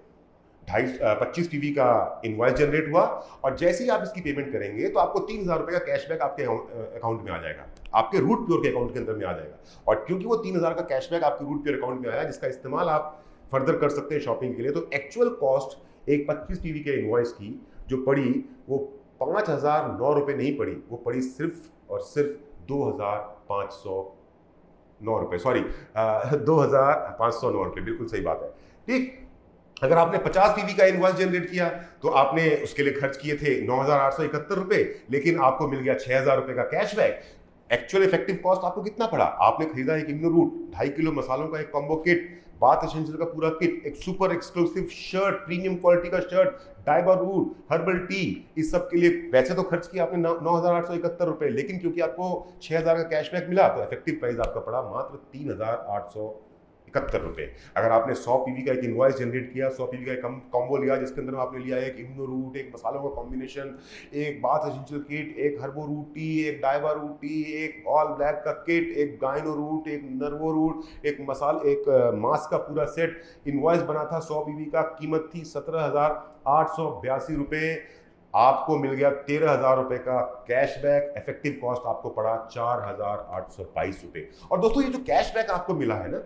[SPEAKER 1] 25 पीवी का इनवॉइस जनरेट हुआ, और जैसे ही आप इसकी पेमेंट करेंगे तो आपको 3000 रुपए का कैशबैक आपके अकाउंट में आ जाएगा, आपके रूट प्योर के अकाउंट के अंदर में आ जाएगा। और क्योंकि वो 3000 का कैशबैक आपके रूट प्योर अकाउंट में आया, जिसका इस्तेमाल आप फर्दर कर सकते हैं शॉपिंग के लिए, तो एक्चुअल कॉस्ट एक 25 पीवी के इनवॉइस की जो पड़ी वो 5009 रुपए नहीं पड़ी, वो पड़ी सिर्फ और सिर्फ 2509 रुपए, सॉरी 2509 रुपए, बिल्कुल सही बात है। ठीक, अगर आपने 50 पीवी का इनवॉइस जनरेट किया तो आपने उसके लिए खर्च किए थे 9871 रुपए, लेकिन आपको मिल गया 6000 रुपए का कैशबैक। एक्चुअल इफेक्टिव कॉस्ट आपको कितना पड़ा? आपने खरीदा एक इम्नो रूट, 2.5 किलो मसालों का एक कॉम्बो किट, बाथ एसेंशियल का पूरा किट, एक super exclusive shirt, premium quality का शर्ट, डाइबर रूट, हर्बल टी, इस सब के लिए वैसे तो खर्च किया आपने 9871 रुपए, लेकिन क्योंकि आपको 6000 का कैशबैक मिला तो इफेक्टिव प्राइस आपका पड़ा मात्र 3871 रुपए। अगर आपने 100 पीवी का एक इनवॉइस जनरेट किया, 100 पीवी का एक कॉम्बो लिया जिसके अंदर आपने लिया एक इम्नो रूट, एक मसालों का कॉम्बिनेशन, एक बाथ एसेंशियल किट, एक हर्बो रूट टी, एक डाइबा रूट टी, एक ऑल ब्लैक का किट, एक गाइनो रूट, एक नर्वो रूट, एक मास्क का पूरा सेट, इनवॉइस बना था 100 पीवी का, कीमत थी 17,882 रुपए, आपको मिल गया 13,000 रुपए का कैशबैक। इफेक्टिव कॉस्ट आपको पड़ा 4,822 रुपए। और दोस्तों, ये जो कैशबैक आपको मिला है ना,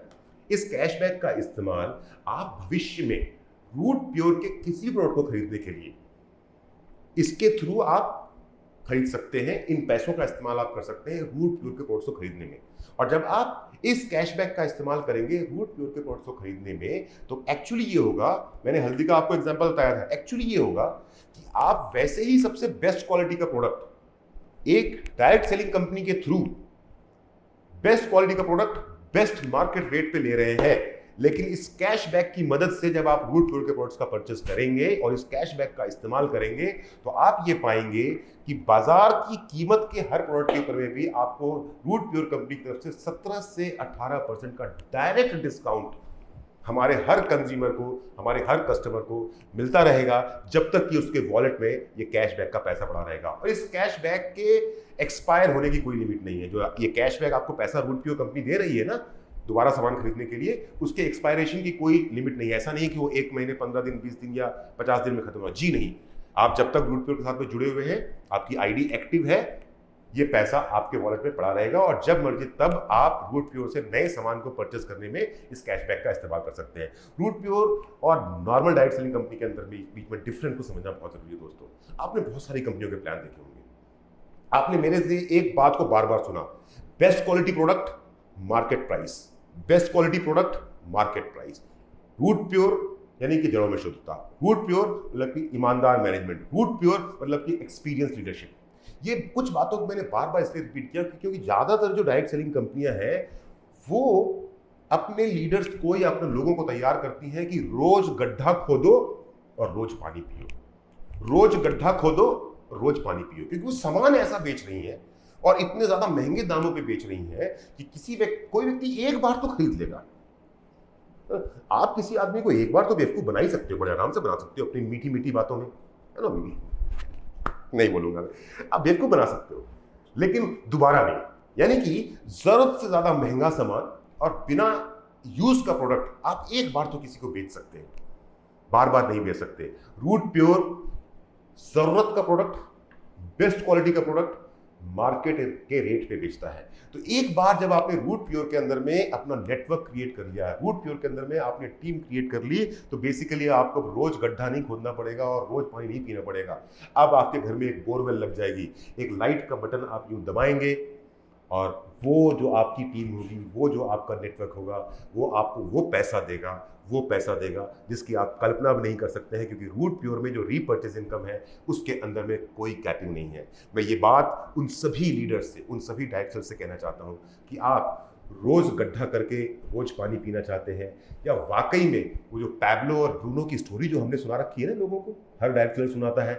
[SPEAKER 1] इस कैशबैक का इस्तेमाल आप भविष्य में रूट प्योर के किसी प्रोडक्ट को खरीदने के लिए इसके थ्रू आप खरीद सकते हैं। इन पैसों का इस्तेमाल आप कर सकते हैं रूट प्योर के प्रोडक्ट्स को खरीदने में। और जब आप इस कैशबैक का इस्तेमाल करेंगे रूट प्योर के प्रोडक्ट्स को खरीदने में, तो एक्चुअली ये होगा, मैंने हल्दी का आपको एग्जांपल बताया था, एक्चुअली ये होगा कि आप वैसे ही सबसे बेस्ट क्वालिटी का प्रोडक्ट एक डायरेक्ट सेलिंग कंपनी के थ्रू बेस्ट क्वालिटी का प्रोडक्ट बेस्ट मार्केट रेट पे ले रहे हैं, लेकिन इस कैशबैक की मदद से जब आप रूट प्योर के प्रोडक्ट्स का परचेस करेंगे और इस कैशबैक का इस्तेमाल करेंगे, तो आप ये पाएंगे कि बाजार की कीमत के हर प्रोडक्ट के ऊपर में भी आपको रूट प्योर कंपनी की तरफ से 17 से 18% का डायरेक्ट डिस्काउंट हमारे हर कंज्यूमर को, हमारे हर कस्टमर को मिलता रहेगा, जब तक कि उसके वॉलेट में ये कैशबैक का पैसा पड़ा रहेगा। और इस कैशबैक के एक्सपायर होने की कोई लिमिट नहीं है। जो ये कैशबैक आपको पैसा रूट प्योर कंपनी दे रही है ना दोबारा सामान खरीदने के लिए, उसके एक्सपायरेशन की कोई लिमिट नहीं है। ऐसा नहीं कि वो 1 महीने, 15 दिन, 20 दिन या 50 दिन में खत्म होगा। जी नहीं, आप जब तक रूट प्योर के साथ में जुड़े हुए हैं, आपकी आईडी एक्टिव है, ये पैसा आपके वॉलेट में पड़ा रहेगा, और जब मर्जी तब आप रूट प्योर से नए सामान को परचेस करने में इस कैशबैक का इस्तेमाल कर सकते हैं। रूट प्योर और नॉर्मल डायरेक्ट सेलिंग कंपनी के अंदर भी बीच में डिफरेंस को समझना बहुत जरूरी है। दोस्तों, आपने बहुत सारी कंपनियों के प्लान देखे होंगे, आपने मेरे से एक बात को बार बार सुना, best quality product market price, best quality product market price. Root Pure यानी कि जड़ों में शुद्धता, रूट प्योर मतलब कि ईमानदार मैनेजमेंट, रूट प्योर मतलब कि एक्सपीरियंस लीडरशिप। ये कुछ बातों को मैंने बार बार इसलिए रिपीट किया क्योंकि ज्यादातर जो डायरेक्ट सेलिंग कंपनियां हैं वो अपने लीडर्स को या अपने लोगों को तैयार करती हैं कि रोज गड्ढा खोदो और रोज पानी पियो, रोज गड्ढा खोदो रोज पानी पियो, क्योंकि वो सामान ऐसा बेच रही है और इतने ज्यादा महंगे दामों पे बेच रही है कि कोई व्यक्ति एक बार तो खरीद लेगा। आप किसी आदमी को एक बार तो बेवकूफ बना ही सकते हो, बड़े आराम से बना सकते हो अपनी मीठी मीठी बातों में, है ना, नहीं बोलूंगा मैं, आप बेवकूफ बना सकते हो, लेकिन दोबारा नहीं। यानी कि जरूरत से ज्यादा महंगा सामान और बिना यूज का प्रोडक्ट आप एक बार तो किसी को बेच सकते हैं, बार बार नहीं बेच सकते। रूट प्योर जरूरत का प्रोडक्ट, बेस्ट क्वालिटी का प्रोडक्ट मार्केट के रेट पे बेचता है। तो एक बार जब आपने रूट प्योर के अंदर में अपना नेटवर्क क्रिएट कर लिया है, रूट प्योर के अंदर में आपने टीम क्रिएट कर ली, तो बेसिकली आपको रोज गड्ढा नहीं खोदना पड़ेगा और रोज पानी नहीं पीना पड़ेगा। अब आपके घर में एक बोरवेल लग जाएगी, एक लाइट का बटन आप यूं दबाएंगे और वो जो आपकी टीम होगी, वो जो आपका नेटवर्क होगा, वो आपको वो पैसा देगा जिसकी आप कल्पना भी नहीं कर सकते हैं, क्योंकि रूट प्योर में जो रीपर्चेज इनकम है उसके अंदर में कोई कैपिंग नहीं है। मैं ये बात उन सभी लीडर्स से, उन सभी डायरेक्टर्स से कहना चाहता हूँ कि आप रोज गड्ढा करके रोज पानी पीना चाहते हैं, या वाकई में वो जो पैब्लो और ब्रूनो की स्टोरी जो हमने सुना रखी है ना लोगों को, हर डायरेक्टर सुनाता है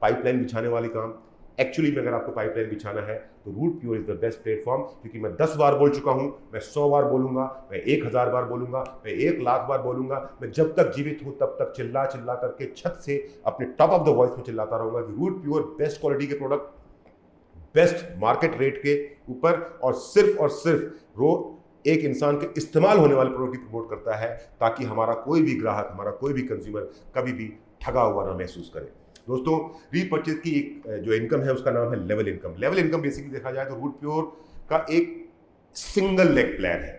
[SPEAKER 1] पाइपलाइन बिछाने वाली काम। एक्चुअली में अगर आपको पाइपलाइन बिछाना है तो Root Pure is the best platform, क्योंकि मैं 10 बार बोल चुका हूं, मैं 100 बार बोलूंगा, मैं 1000 बार बोलूंगा, मैं 1,00,000 बार बोलूंगा, मैं जब तक जीवित हूं तब तक चिल्ला चिल्ला करके छत से अपने टॉप ऑफ द वॉइस में चिल्लाता रहूंगा कि रूट प्योर बेस्ट क्वालिटी के प्रोडक्ट, बेस्ट मार्केट रेट के ऊपर, और सिर्फ एक इंसान के इस्तेमाल होने वाले प्रोडक्ट की प्रमोट करता है, ताकि हमारा कोई भी ग्राहक, हमारा कोई भी कंज्यूमर कभी भी ठगा हुआ ना महसूस करे। दोस्तों, रीपर्चेज की एक जो इनकम है उसका नाम है level income. Level income basically देखा जाए तो रूट प्योर का एक सिंगल लेग प्लान है।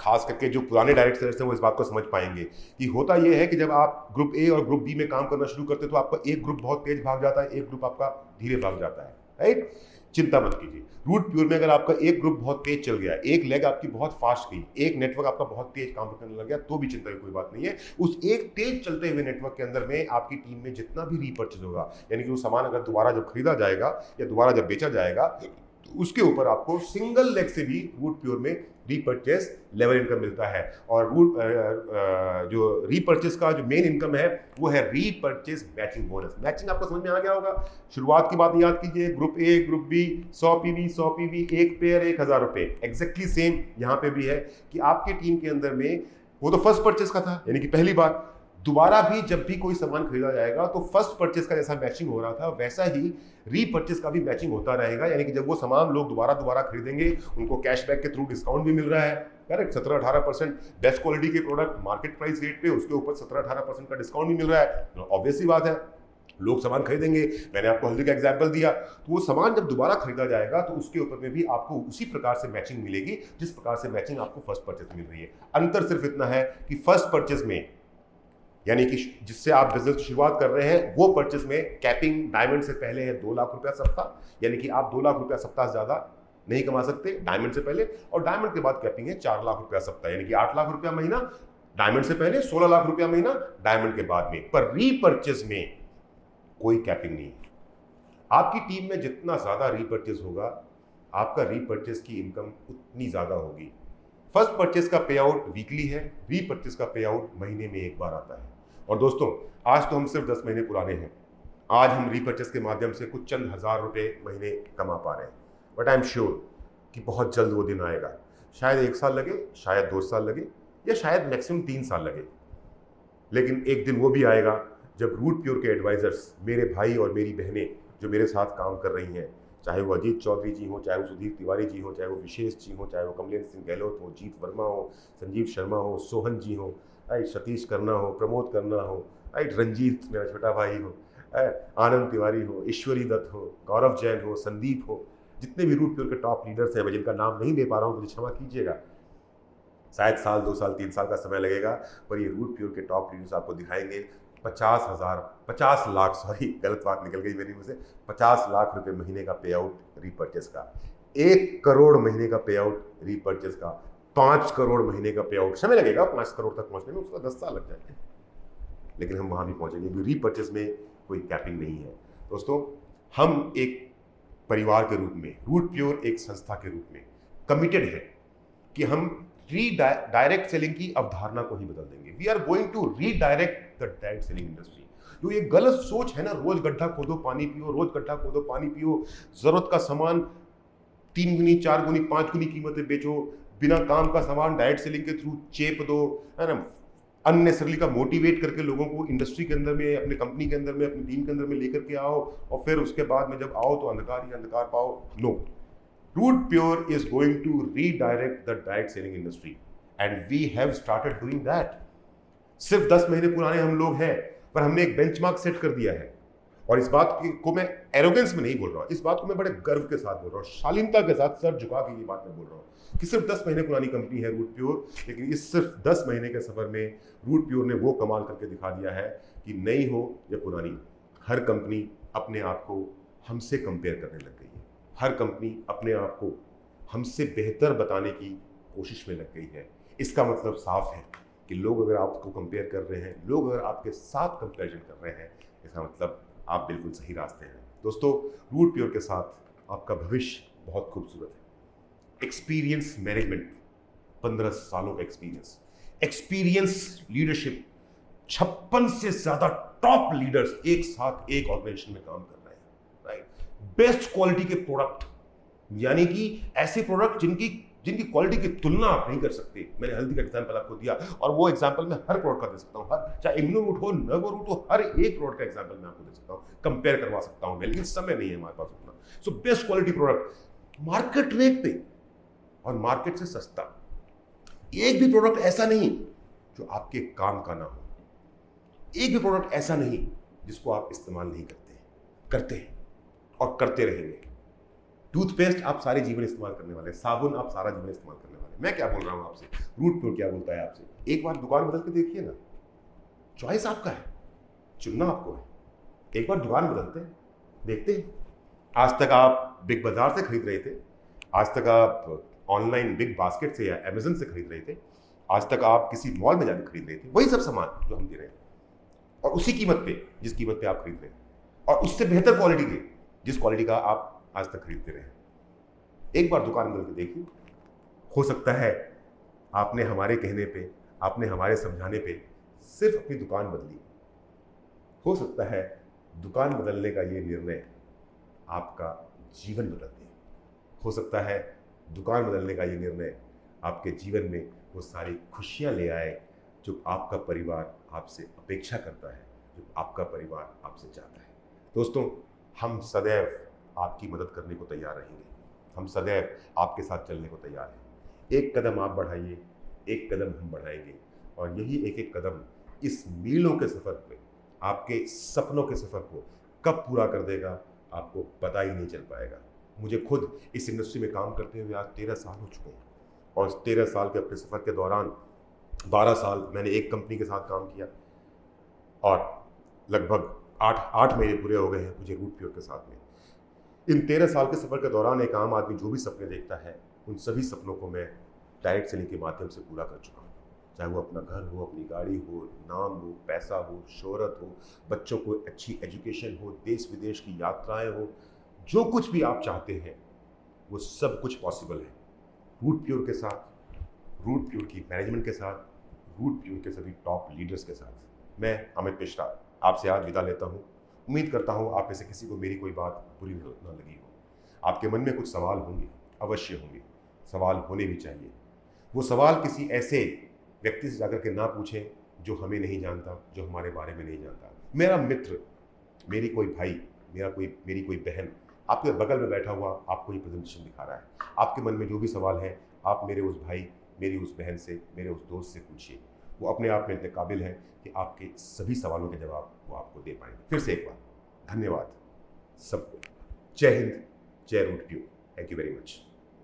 [SPEAKER 1] खास करके जो पुराने डायरेक्टर्स हैं वो इस बात को समझ पाएंगे कि होता यह है कि जब आप ग्रुप ए और ग्रुप बी में काम करना शुरू करते हैं तो आपका एक ग्रुप बहुत तेज भाग जाता है, एक ग्रुप आपका धीरे भाग जाता है, राइट? चिंता मत कीजिए, रूट प्योर में अगर आपका एक ग्रुप बहुत तेज चल गया, एक लेग आपकी बहुत फास्ट गई, एक नेटवर्क आपका बहुत तेज काम करने लग गया, तो भी चिंता की कोई बात नहीं है। उस एक तेज चलते हुए नेटवर्क के अंदर में आपकी टीम में जितना भी रीपर्चेज होगा, यानी कि वो सामान अगर दोबारा जब खरीदा जाएगा या दोबारा जब बेचा जाएगा, तो उसके ऊपर आपको सिंगल लेग से भी रूट प्योर में रीपर्चेज लेवल इनकम मिलता है। और जो रीपर्चेज का जो मेन इनकम है वो है रीपर्चेज मैचिंग बोनस। मैचिंग आपको समझ में आ गया होगा। शुरुआत की बात याद कीजिए, group A group B 100 PV एक पेयर 1,000 रुपए। एग्जैक्टली सेम यहाँ पे भी है कि आपके टीम के अंदर में वो तो फर्स्ट परचेज का था, यानी कि पहली बार, दोबारा भी जब भी कोई सामान खरीदा जाएगा तो फर्स्ट परचेज का जैसा मैचिंग हो रहा था वैसा ही रीपर्चेज का भी मैचिंग होता रहेगा। यानी कि जब वो सामान लोग दोबारा खरीदेंगे, उनको कैशबैक के थ्रू डिस्काउंट भी मिल रहा है, करेक्ट? 17-18% बेस्ट क्वालिटी के प्रोडक्ट मार्केट प्राइस रेट पे, उसके ऊपर 17-18% का डिस्काउंट भी मिल रहा है। ऑब्वियस सी बात है, लोग सामान खरीदेंगे। मैंने आपको हल्दी का एग्जाम्पल दिया, तो वो सामान जब दोबारा खरीदा जाएगा तो उसके ऊपर में भी आपको उसी प्रकार से मैचिंग मिलेगी जिस प्रकार से मैचिंग आपको फर्स्ट परचेज मिल रही है। अंतर सिर्फ इतना है कि फर्स्ट परचेज में, यानी कि जिससे आप बिजनेस की शुरुआत कर रहे हैं, वो परचेज में कैपिंग डायमंड से पहले है 2 लाख रुपया सप्ताह, यानी कि आप 2 लाख रुपया सप्ताह से ज्यादा नहीं कमा सकते डायमंड से पहले, और डायमंड के बाद कैपिंग है 4 लाख रुपया सप्ताह, यानी कि 8 लाख रुपया महीना डायमंड से पहले, 16 लाख रुपया महीना डायमंड के बाद में। पर रीपर्चेज में कोई कैपिंग नहीं है। आपकी टीम में जितना ज्यादा रीपर्चेज होगा, आपका रीपर्चेज की इनकम उतनी ज्यादा होगी। फर्स्ट परचेज का पे आउट वीकली है, रीपर्चेज का पे आउट महीने में एक बार आता है। और दोस्तों, आज तो हम सिर्फ 10 महीने पुराने हैं, आज हम रीपर्चेज के माध्यम से कुछ चंद हजार रुपए महीने कमा पा रहे हैं, बट आई एम श्योर कि बहुत जल्द वो दिन आएगा। शायद 1 साल लगे, शायद 2 साल लगे, या शायद मैक्सिमम 3 साल लगे, लेकिन एक दिन वो भी आएगा जब रूट प्योर के एडवाइजर्स, मेरे भाई और मेरी बहनें जो मेरे साथ काम कर रही हैं, चाहे वो अजीत चौधरी जी हो, चाहे वो सुधीर तिवारी जी हो, चाहे वो विशेष जी हो, चाहे वो कमलेश सिंह गहलोत हो, जीत वर्मा हो, संजीव शर्मा हो, सोहन जी हो, राइट, सतीश करना हो, प्रमोद करना हो, राइट, रंजीत मेरा छोटा भाई हो, आनंद तिवारी हो, ईश्वरी दत्त हो, गौरव जैन हो, संदीप हो, जितने भी रूट प्योर के टॉप लीडर्स हैं, मैं जिनका नाम नहीं ले पा रहा हूँ, मुझे क्षमा कीजिएगा। शायद साल 2 साल 3 साल का समय लगेगा, पर ये रूट प्योर के टॉप लीडर्स आपको दिखाएंगे 50 लाख, सॉरी गलत बात निकल गई मेरी मुंह से, 50 लाख रुपए महीने का पे आउट रीपर्चेज का, 1 करोड़ महीने का पे आउट रीपर्चेज का, 5 करोड़ महीने का पे आउट। समय लगेगा 5 करोड़ तक पहुंचने में, उसका 10 साल लग जाएंगे, लेकिन हम वहां भी पहुंचेंगे, क्योंकि रीपर्चेज में कोई कैपिंग नहीं है। दोस्तों, हम एक परिवार के रूप में, रूट प्योर एक संस्था के रूप में कमिटेड है कि हम डायरेक्ट सेलिंग की अवधारणा को ही बदल देंगे। We are going to redirect the direct selling industry. जो ये गलत सोच है ना, रोज गड्ढा खोदो पानी पियो, रोज गड्ढा खोदो पानी पियो, जरूरत का सामान 3 गुनी 4 गुनी 5 गुनी कीमतें बेचो, बिना काम का सामान डायरेक्ट सेलिंग के थ्रू चेप दो, है ना, अननेसेसरली का मोटिवेट करके लोगों को इंडस्ट्री के अंदर में, अपने कंपनी के अंदर में, अपनी टीम के अंदर में लेकर के आओ, और फिर उसके बाद में जब आओ तो अंधकार ही अंधकार पाओ। No, Root Pure is going to redirect the direct selling industry and we have started doing that. सिर्फ 10 महीने पुराने हम लोग हैं, पर हमने एक बेंचमार्क सेट कर दिया है और इस बात को मैं एरोगेंस में नहीं बोल रहा हूँ, इस बात को मैं बड़े गर्व के साथ बोल रहा हूँ, शालीनता के साथ सर झुका के ये बात मैं बोल रहा हूँ कि सिर्फ 10 महीने पुरानी कंपनी है रूट प्योर, लेकिन इस सिर्फ 10 महीने के सफर में रूट प्योर ने वो कमाल करके दिखा दिया है कि नई हो या पुरानी, हर कंपनी अपने आप को हमसे कंपेयर करने लग गई है। हर कंपनी अपने आप को हमसे बेहतर बताने की कोशिश में लग गई है। इसका मतलब साफ है कि लोग अगर आपको कंपेयर कर रहे हैं, लोग अगर आपके साथ कंपैरिजन कर रहे हैं, इसका मतलब आप बिल्कुल सही रास्ते हैं। दोस्तों, रूट प्योर के साथ आपका भविष्य बहुत खूबसूरत है। एक्सपीरियंस मैनेजमेंट, 15 सालों का एक्सपीरियंस लीडरशिप, 56 से ज्यादा टॉप लीडर्स एक साथ एक ऑर्गेनाइजेशन में काम कर रहे हैं, राइट। बेस्ट क्वालिटी के प्रोडक्ट, यानी कि ऐसे प्रोडक्ट जिनकी क्वालिटी की तुलना आप नहीं कर सकते। मैंने हल्दी का एग्जांपल आपको दिया, और वो एग्जांपल मैं हर प्रोडक्ट का दे सकता हूँ, हर चाहे इम्यूनो रूट हो, नर्वो रूट हो, हर एक प्रोडक्ट का एग्जांपल मैं आपको दे सकता हूँ, कंपेयर करवा सकता हूँ मैं, लेकिन समय नहीं है हमारे पास उतना। So best quality product market rate पे और मार्केट से सस्ता। एक भी प्रोडक्ट ऐसा नहीं जो आपके काम का ना हो, एक भी प्रोडक्ट ऐसा नहीं जिसको आप इस्तेमाल नहीं करते हैं और करते रहेंगे। टूथपेस्ट आप सारे जीवन इस्तेमाल करने वाले, साबुन आप सारा जीवन इस्तेमाल करने वाले। मैं क्या बोल रहा हूं आपसे, रूट प्योर क्या बोलता है आपसे, एक बार दुकान बदल के देखिए ना। चॉइस आपका है, चुनना आपको है। एक बार दुकान बदलते हैं, देखते हैं। आज तक आप बिग बाजार से खरीद रहे थे, आज तक आप ऑनलाइन बिग बास्केट से या अमेजन से खरीद रहे थे, आज तक आप किसी मॉल में जाकर खरीद रहे थे, वही सब सामान जो हम दे रहे हैं, और उसी कीमत पे जिस कीमत पे आप खरीद रहे हैं, और उससे बेहतर क्वालिटी के जिस क्वालिटी का आप आज तक खरीदते रहे। एक बार दुकान बदल के देखिए। हो सकता है आपने हमारे कहने पे, आपने हमारे समझाने पे सिर्फ अपनी दुकान बदली, हो सकता है दुकान बदलने का ये निर्णय आपका जीवन बदल दे। हो सकता है दुकान बदलने का ये निर्णय आपके जीवन में वो सारी खुशियां ले आए जो आपका परिवार आपसे अपेक्षा करता है, जो आपका परिवार आपसे चाहता है। दोस्तों, हम सदैव आपकी मदद करने को तैयार रहेंगे, हम सदैव आपके साथ चलने को तैयार हैं। एक कदम आप बढ़ाइए, एक कदम हम बढ़ाएंगे, और यही एक एक कदम इस मीलों के सफ़र पे, आपके सपनों के सफ़र को कब पूरा कर देगा आपको पता ही नहीं चल पाएगा। मुझे खुद इस इंडस्ट्री में काम करते हुए आज 13 साल हो चुके हैं, और इस 13 साल के अपने सफ़र के दौरान 12 साल मैंने एक कंपनी के साथ काम किया, और लगभग 8 महीने पूरे हो गए हैं मुझे रूट प्योर के साथ में। इन 13 साल के सफ़र के दौरान एक आम आदमी जो भी सपने देखता है, उन सभी सपनों को मैं डायरेक्ट सेलिंग के माध्यम से पूरा कर चुका हूँ। चाहे वो अपना घर हो, अपनी गाड़ी हो, नाम हो, पैसा हो, शोहरत हो, बच्चों को अच्छी एजुकेशन हो, देश विदेश की यात्राएं हो, जो कुछ भी आप चाहते हैं वो सब कुछ पॉसिबल है रूट प्योर के साथ, रूट प्योर की मैनेजमेंट के साथ, रूट प्योर के सभी टॉप लीडर्स के साथ। मैं अमित मिश्रा आपसे आज विदा लेता हूँ। उम्मीद करता हूँ आप में से किसी को मेरी कोई बात बुरी न लगी हो। आपके मन में कुछ सवाल होंगे, अवश्य होंगे, सवाल होने भी चाहिए। वो सवाल किसी ऐसे व्यक्ति से जाकर के ना पूछें जो हमें नहीं जानता, जो हमारे बारे में नहीं जानता। मेरा मित्र, मेरी कोई भाई, मेरी कोई बहन आपके बगल में बैठा हुआ आपको ये प्रेजेंटेशन दिखा रहा है। आपके मन में जो भी सवाल है, आप मेरे उस भाई, मेरी उस बहन से, मेरे उस दोस्त से पूछिए। वो अपने आप में इतने काबिल है कि आपके सभी सवालों के जवाब वो आपको दे पाएंगे। फिर से एक बार धन्यवाद सबको। जय हिंद, जय Root Pure. Thank you very much.